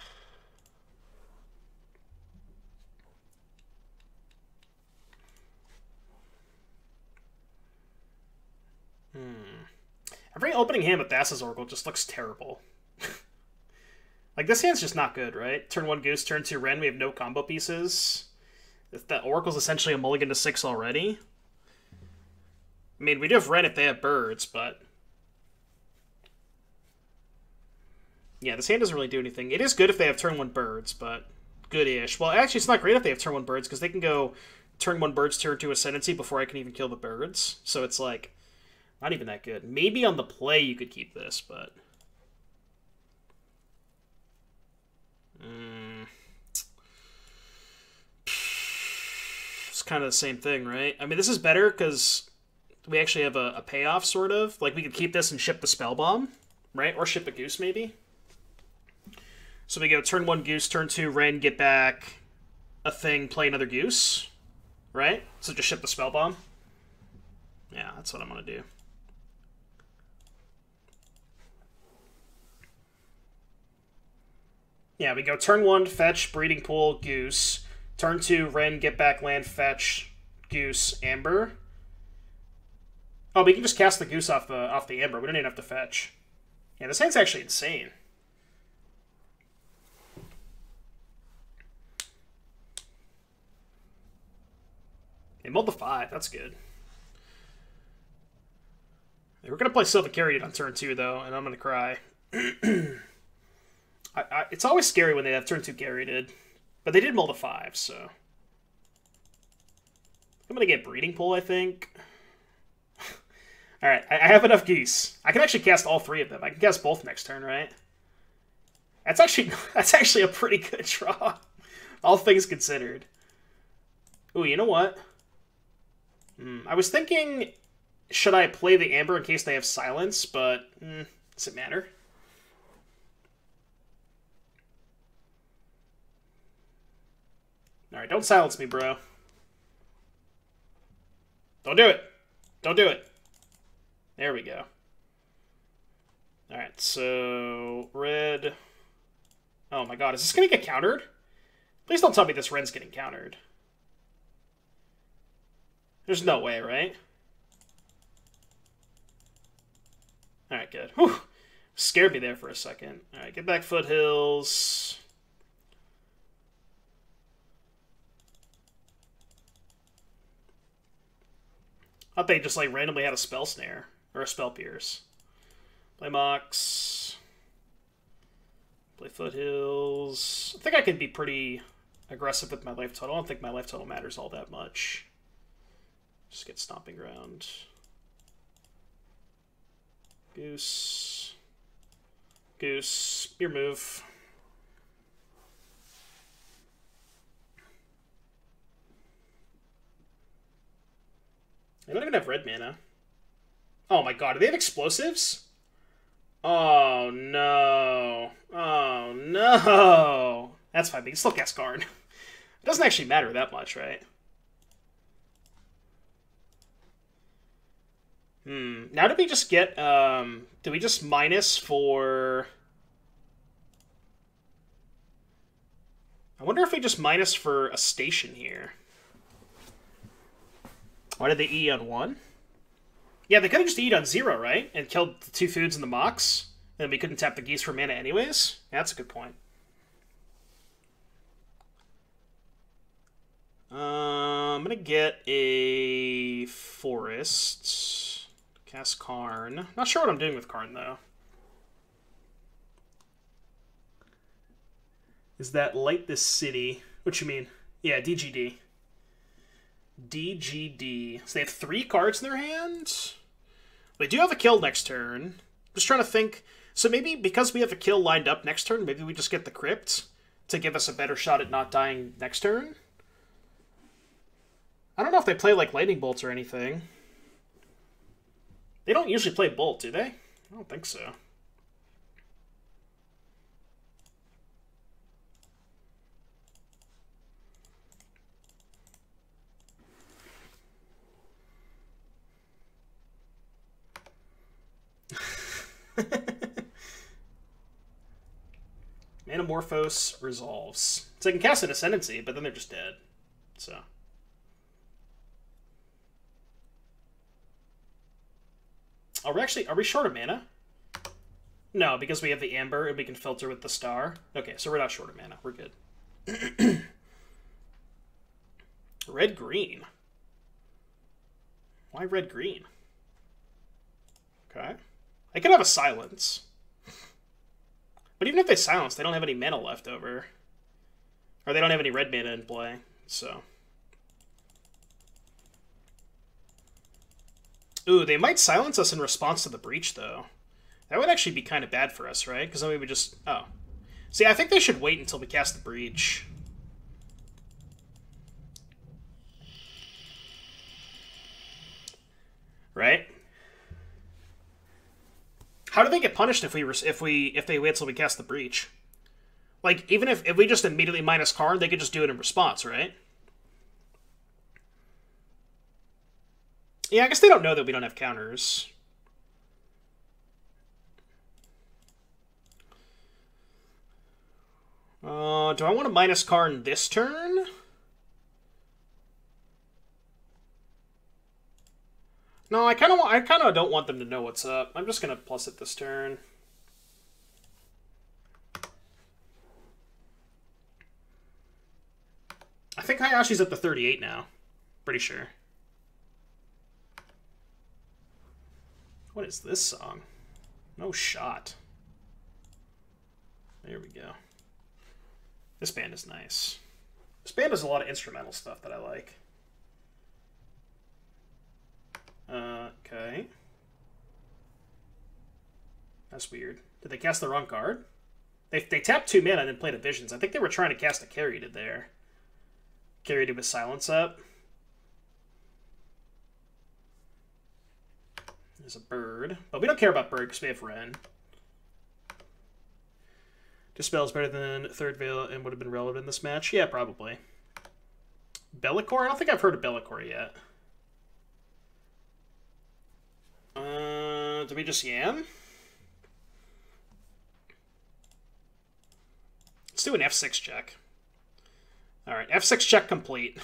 Every opening hand with Thassa's Oracle just looks terrible. Like, this hand's just not good, right? Turn 1 Goose, turn 2 Ren, we have no combo pieces. If the Oracle's essentially a mulligan to 6 already. I mean, we do have Ren if they have birds, but... Yeah, this hand doesn't really do anything. It is good if they have turn 1 birds, but good-ish. Well, actually, it's not great if they have turn 1 birds, because they can go turn 1 birds, turn 2 Ascendancy before I can even kill the birds. So it's like, not even that good. Maybe on the play you could keep this, but... It's kind of the same thing, right? I mean, this is better because we actually have a payoff, sort of. Like, we could keep this and ship the Spell Bomb, right? Or ship a Goose, maybe. So we go turn 1 Goose, turn 2 Ren, get back a thing, play another Goose, right? So just ship the Spell Bomb. Yeah, that's what I'm going to do. Yeah, we go turn 1, fetch, Breeding Pool, Goose. Turn 2, Ren, get back land, fetch, Goose, Amber. Oh, we can just cast the Goose off the Amber. We don't even have to fetch. Yeah, this hand's actually insane. They mulled the 5. That's good. We're going to play Sylva Carried on turn 2, though, and I'm going to cry. It's always scary when they have turn 2 Carried, but they did mull the 5, so... I'm going to get Breeding Pool, I think. Alright, I have enough Geese. I can actually cast all 3 of them. I can cast both next turn, right? That's actually a pretty good draw. All things considered. Ooh, you know what? I was thinking, should I play the Amber in case they have Silence, but does it matter? Alright, don't silence me, bro. Don't do it. Don't do it. There we go. Alright, so... Red... Oh my god, is this gonna get countered? Please don't tell me this Ren's getting countered. There's no way, right? Alright, good. Whew. Scared me there for a second. Alright, get back Foothills... I thought they just like randomly had a Spell Snare or a Spell Pierce. Play Mox. Play Foothills. I think I can be pretty aggressive with my life total. I don't think my life total matters all that much. Just get Stomping Ground. Goose. Goose. Your move. They don't even have red mana. Oh my god, do they have explosives? Oh no. Oh no. That's fine, they can still cast Guard. It doesn't actually matter that much, right? Now do we just get, do we just minus for... I wonder if we just minus for a station here. Why did they E on 1? Yeah, they could have just eat on 0, right? And killed the 2 foods and the Mox. And we couldn't tap the Geese for mana anyways. Yeah, that's a good point. I'm going to get a Forest. Cast Karn. Not sure what I'm doing with Karn, though. Is that Light This City? What you mean? Yeah, DGD. DGD. So they have 3 cards in their hand? They do have a kill next turn. Just trying to think. So maybe because we have a kill lined up next turn, maybe we just get the Crypt to give us a better shot at not dying next turn? I don't know if they play like Lightning Bolts or anything. They don't usually play Bolt, do they? I don't think so. Manamorphose resolves. So they can cast an Ascendancy, but then they're just dead. So. Are we short of mana? No, because we have the Amber and we can filter with the Star. Okay, so we're not short of mana. We're good. Red-green. Why red-green? Okay. I could have a Silence. But even if they silence, they don't have any mana left over. Or they don't have any red mana in play, so. Ooh, they might silence us in response to the Breach, though. That would actually be kind of bad for us, right? Because then we would just... Oh. See, I think they should wait until we cast the Breach. Right? How do they get punished if they wait till we cast the Breach? Like, even if we just immediately minus Karn, they could just do it in response, right? Yeah, I guess they don't know that we don't have counters. Do I want to minus Karn this turn? No, I kind of don't want them to know what's up. I'm just gonna plus it this turn. I think Hayashi's at the 38 now. Pretty sure. What is this song? No shot. There we go. This band is nice. This band has a lot of instrumental stuff that I like. Okay. That's weird. Did they cast the wrong card? They tapped 2 mana and then played a Visions. I think they were trying to cast a Caryatid there. Caryatid with Silence up. There's a bird. But we don't care about bird because we have Ren. Dispel is better than Third Veil and would have been relevant in this match. Yeah, probably. Bellicor? I don't think I've heard of Bellicor yet. Do we just Yam? Let's do an F6 check. Alright, F6 check complete.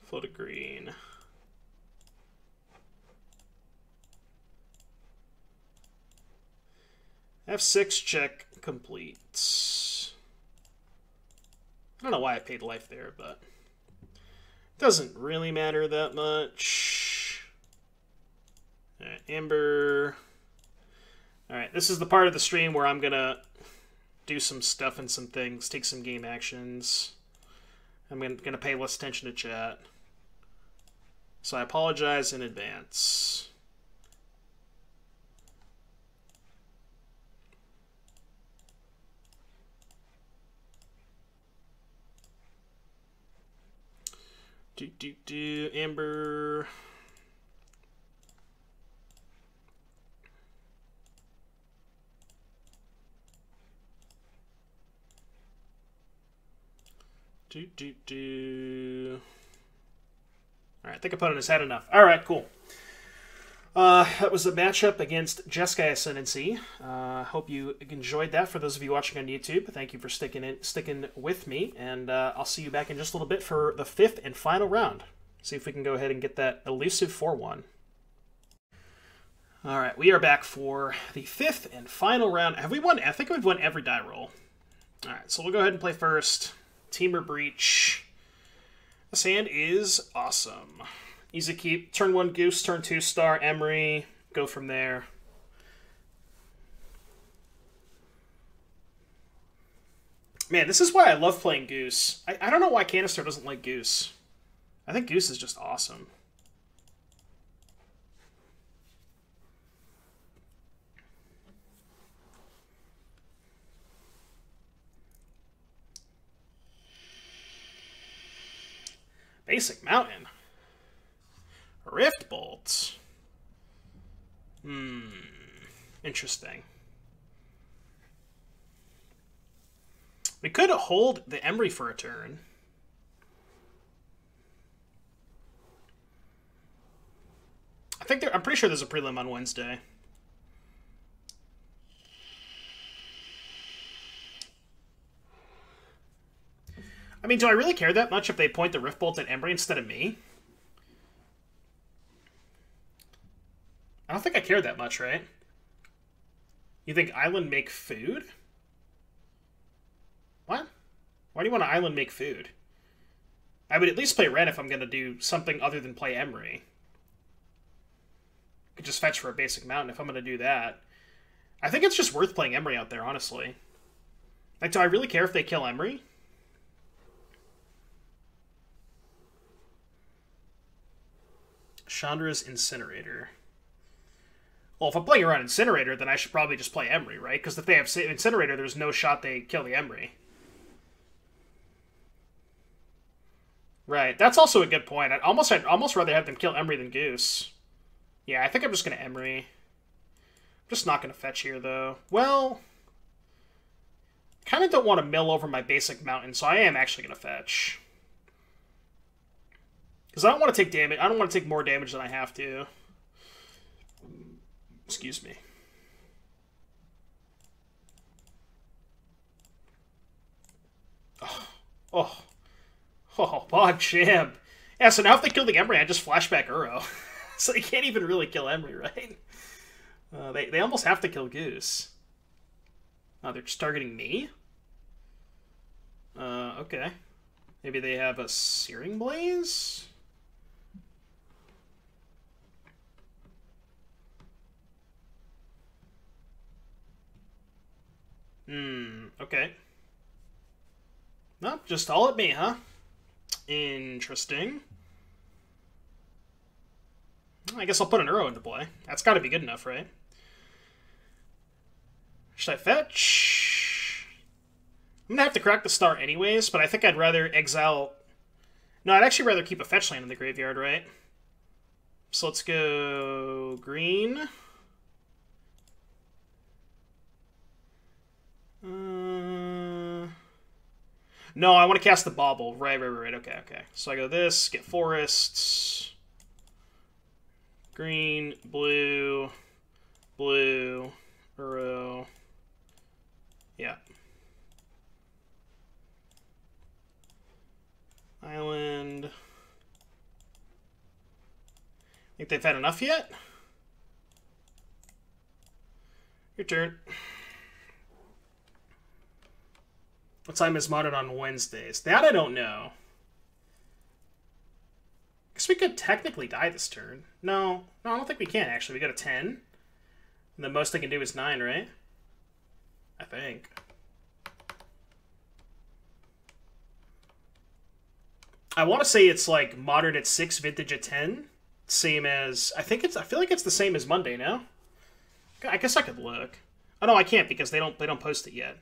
Foot of green. F6 check complete. I don't know why I paid life there, but it doesn't really matter that much. Alright, Amber. Alright, this is the part of the stream where I'm gonna do some stuff and some things, take some game actions. I'm gonna pay less attention to chat. So I apologize in advance. Amber. Alright, I think opponent has had enough. Alright, cool. That was a matchup against Jeskai Ascendancy. Hope you enjoyed that. For those of you watching on YouTube, thank you for sticking with me, and I'll see you back in just a little bit for the 5th and final round. See if we can go ahead and get that elusive 4-1. All right, we are back for the 5th and final round. Have we won? I think we've won every die roll. All right, so we'll go ahead and play first. Temur Breach. This hand is awesome. Easy keep. Turn 1 Goose, turn 2 Star, Emery. Go from there. Man, this is why I love playing Goose. I don't know why Canister doesn't like Goose. I think Goose is just awesome. Basic Mountain. Rift Bolt. Interesting. We could hold the Emery for a turn. I'm pretty sure there's a prelim on Wednesday. I mean, do I really care that much if they point the Rift Bolt at Emery instead of me? I don't think I care that much, right? You think Island make food? What? Why do you want to Island make food? I would at least play red if I'm going to do something other than play Emery. I could just fetch for a basic mountain if I'm going to do that. I think it's just worth playing Emery out there, honestly. Like, do I really care if they kill Emery? Chandra's Incinerator. Well, if I'm playing around Incinerator, then I should probably just play Emery, right? Because if they have Incinerator, there's no shot they kill the Emery. Right, that's also a good point. I'd almost rather have them kill Emery than Goose. Yeah, I think I'm just going to Emery. I'm just not going to fetch here, though. Well, kind of don't want to mill over my basic mountain, so I am actually going to fetch. Because I don't want to take damage. I don't want to take more damage than I have to. Excuse me. Oh, Bog Champ. Yeah, so now if they kill the Emery, I just flashback Uro. So they can't even really kill Emery, right? They almost have to kill Goose. Oh, they're just targeting me? Okay. Maybe they have a Searing Blaze? Okay. No, just all at me, huh? Interesting. I guess I'll put an Uro into play. That's got to be good enough, right? Should I fetch? I'm going to have to crack the star anyways, but I think I'd rather exile... No, I'd actually rather keep a fetch land in the graveyard, right? So let's go green. No, I want to cast the Bauble. Right. Okay. So I go this, get forests. Green, blue, Uro. Yeah. Island. Think they've had enough yet? Your turn. What time is Modern on Wednesdays? That I don't know. Guess we could technically die this turn. No, I don't think we can, actually. We got a 10. And the most I can do is 9, right? I think. I want to say it's like Modern at 6, Vintage at 10. Same as... I feel like it's the same as Monday, no? I guess I could look. Oh, no, I can't because they don't post it yet.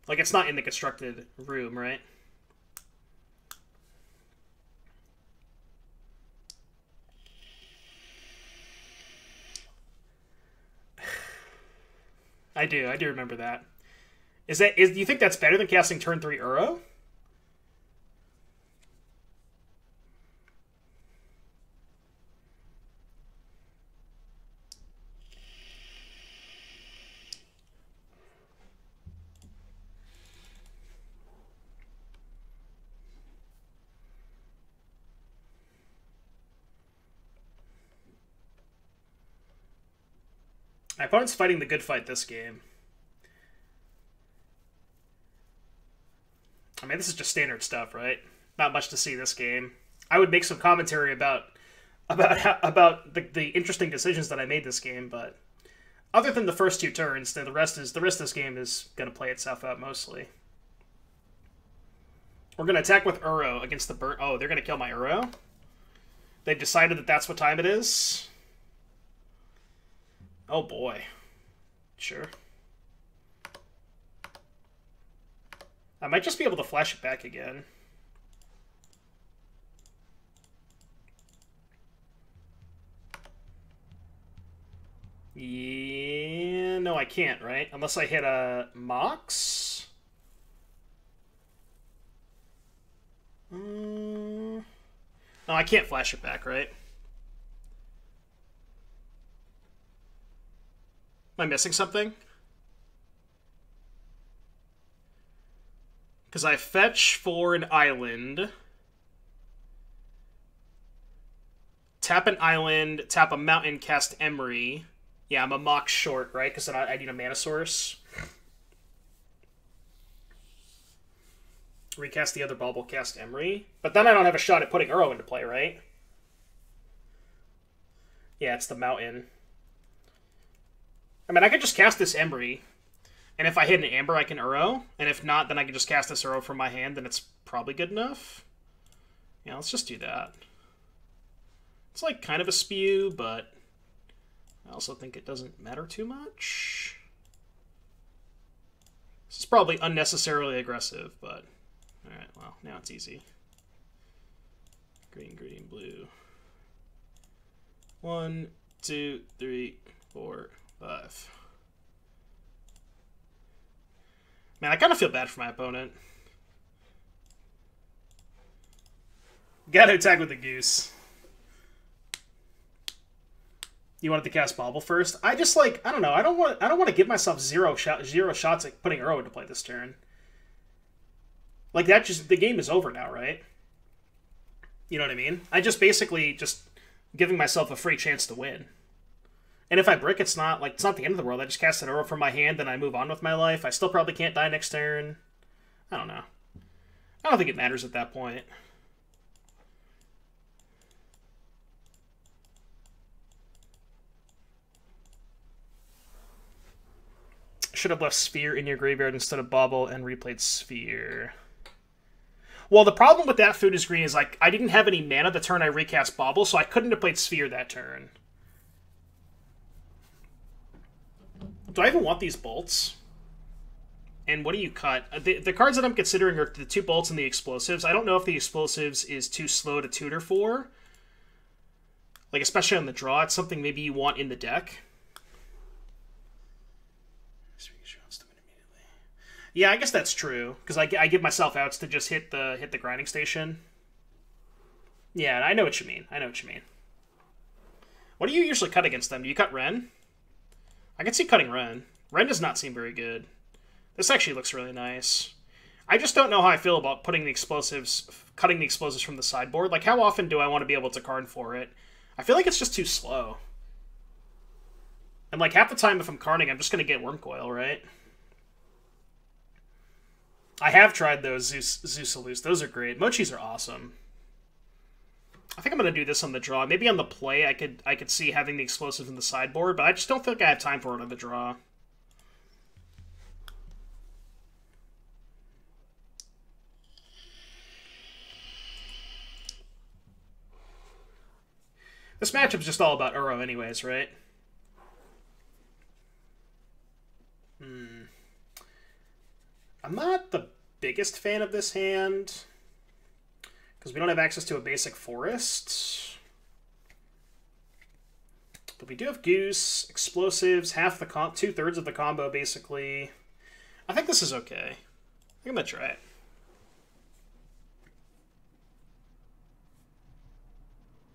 Like, it's not in the constructed room, right? I do remember that. Do you think that's better than casting turn 3 Uro? My opponent's fighting the good fight this game. I mean, this is just standard stuff, right? Not much to see this game. I would make some commentary about the interesting decisions that I made this game, but other than the first 2 turns, the rest of this game is going to play itself out mostly. We're going to attack with Uro against the burn. Oh, they're going to kill my Uro? They've decided that that's what time it is? Oh boy. Sure. I might just be able to flash it back again. Yeah, no, I can't, right? Unless I hit a Mox? No, I can't flash it back, right? Am I missing something? Because I fetch for an island, tap an island, tap a mountain, cast Emery. Yeah, I'm a Mox short, right? Because then I need a mana source. Recast the other bubble, cast Emery. But then I don't have a shot at putting Uro into play, right? Yeah, it's the mountain. I mean, I could just cast this Emery, and if I hit an Amber, I can Uro, and if not, then I can just cast this Uro from my hand, and it's probably good enough. Yeah, let's just do that. It's like kind of a spew, but I also think it doesn't matter too much. This is probably unnecessarily aggressive, but alright, well, now it's easy. Green, green, blue. 1, 2, 3, 4, 5. Man, I kind of feel bad for my opponent. Gotta attack with the Goose. You wanted to cast Bauble first? I just like, I don't know. I don't want to give myself zero shots at putting Uro into play this turn. Like that just, the game is over now, right? You know what I mean? I just basically just giving myself a free chance to win. And if I brick, it's not the end of the world. I just cast an Uro from my hand, and I move on with my life. I still probably can't die next turn. I don't know. I don't think it matters at that point. Should have left Sphere in your graveyard instead of Bauble and replayed Sphere. Well, the problem with that food is green is like I didn't have any mana the turn I recast Bauble, so I couldn't have played Sphere that turn. Do I even want these bolts? And what do you cut? The cards that I'm considering are the 2 bolts and the explosives. I don't know if the explosives is too slow to tutor for. Like, especially on the draw. It's something maybe you want in the deck. Yeah, I guess that's true. Because I give myself outs to just hit the grinding station. Yeah, I know what you mean. I know what you mean. What do you usually cut against them? Do you cut Ren? I can see cutting Ren. Ren does not seem very good. This actually looks really nice. I just don't know how I feel about putting the explosives, cutting the explosives from the sideboard. Like, how often do I want to be able to card for it? I feel like it's just too slow. And, like, half the time if I'm carding, I'm just going to get Wormcoil, right? I have tried those Zeus. Those are great. Mochis are awesome. I think I'm going to do this on the draw. Maybe on the play I could see having the explosives in the sideboard, but I just don't think I have time for it on the draw. This matchup's just all about Uro anyways, right? I'm not the biggest fan of this hand, because we don't have access to a basic forest. But we do have Goose, explosives, half the 2/3 of the combo, basically. I think this is okay. I think I'm going to try it.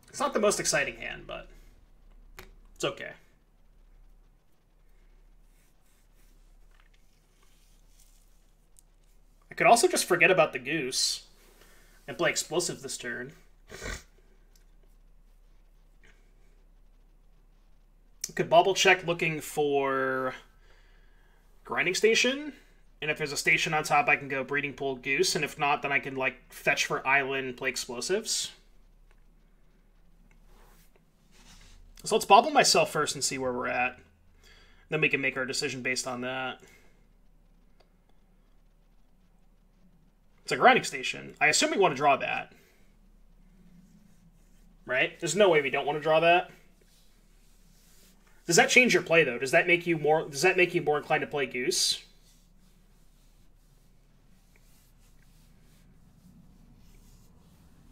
It's not the most exciting hand, but it's okay. I could also just forget about the Goose and play explosive this turn. Could bobble check looking for grinding station, and if there's a station on top, I can go breeding pool goose, and if not, then I can like fetch for island, play explosives. So let's bobble myself first and see where we're at. Then we can make our decision based on that. It's a grinding station. I assume we want to draw that. Right? There's no way we don't want to draw that. Does that change your play though? Does that make you more inclined to play goose?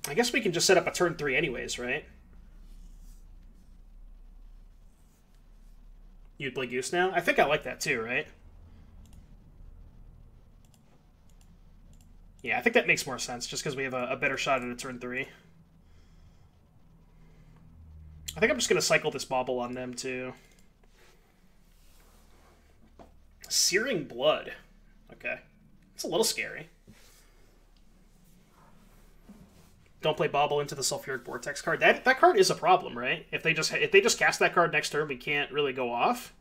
I guess we can just set up a turn 3 anyways, right? You'd play goose now? I think I like that too, right? Yeah, I think that makes more sense, just because we have a better shot at a turn 3. I think I'm just going to cycle this bobble on them, too. Searing Blood. Okay. It's a little scary. Don't play bobble into the Sulfuric Vortex card. That card is a problem, right? If they just cast that card next turn, we can't really go off.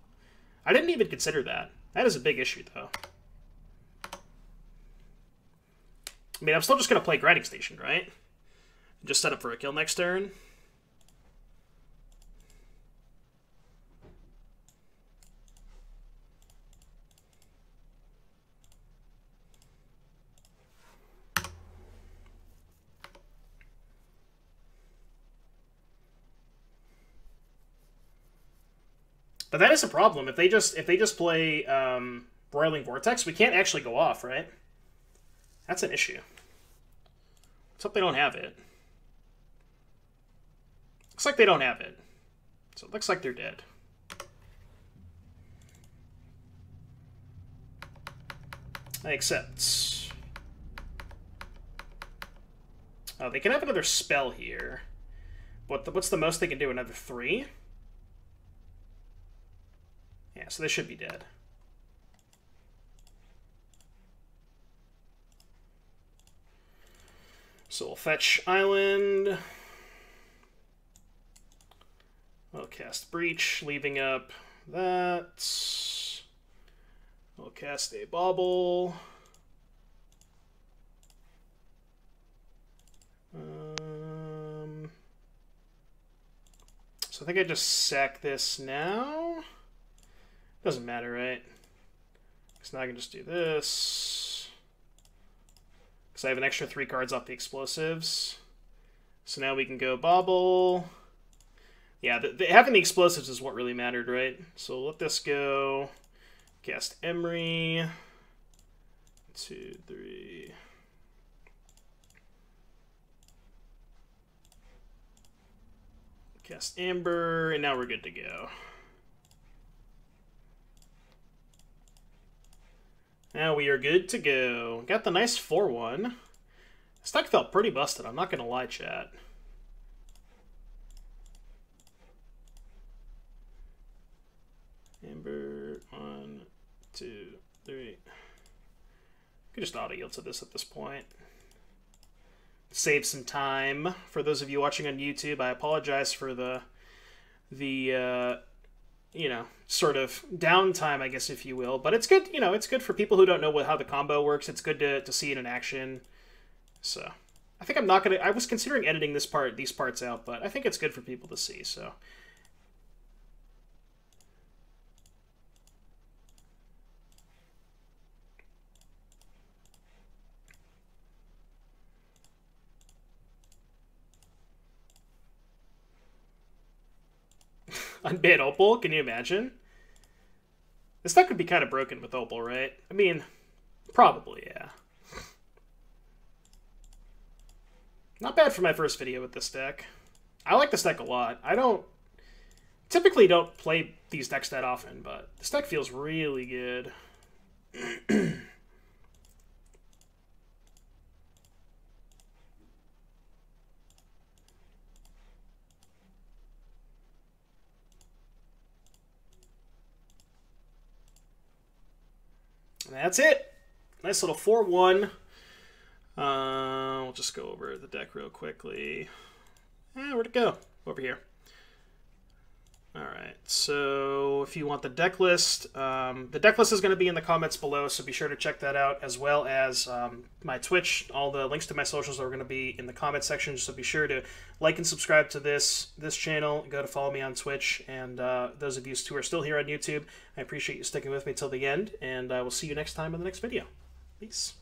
I didn't even consider that. That is a big issue, though. I mean, I'm still just going to play Grinding Station, right? Just set up for a kill next turn. But that is a problem. If they just play Broiling Vortex, we can't actually go off, right? That's an issue. Let's hope they don't have it. Looks like they don't have it. So it looks like they're dead. I accept. Oh, they can have another spell here. What's the most they can do? Another 3? Yeah, so they should be dead. So we'll fetch Island. We'll cast Breach, leaving up that. We'll cast a Bauble. So I think I just sack this now. Doesn't matter, right? So now I can just do this. Because I have an extra 3 cards off the explosives. So now we can go Bobble. Yeah, having the explosives is what really mattered, right? So let this go. Cast Emery. 2, 3. Cast Amber, and now we're good to go. Now we are good to go. Got the nice 4-1. This deck felt pretty busted, I'm not going to lie, chat. Amber, 1, 2, 3. Could just auto-yield to this at this point. Save some time. For those of you watching on YouTube, I apologize for the you know, sort of downtime, I guess, if you will. But it's good, you know, it's good for people who don't know how the combo works. It's good to see it in action. So, I think I'm not going to... I was considering editing these parts out, but I think it's good for people to see, so... Unban Opal? Can you imagine? This deck would be kind of broken with Opal, right? I mean, probably, yeah. Not bad for my first video with this deck. I like this deck a lot. I typically don't play these decks that often, but this deck feels really good. And that's it. Nice little 4-1. We'll just go over the deck real quickly. Where'd it go? Over here. All right, so if you want the deck list is going to be in the comments below, so be sure to check that out, as well as my Twitch. All the links to my socials are going to be in the comment section, so be sure to like and subscribe to this channel. Go to follow me on Twitch, and those of you who are still here on YouTube, I appreciate you sticking with me till the end, and I will see you next time in the next video. Peace.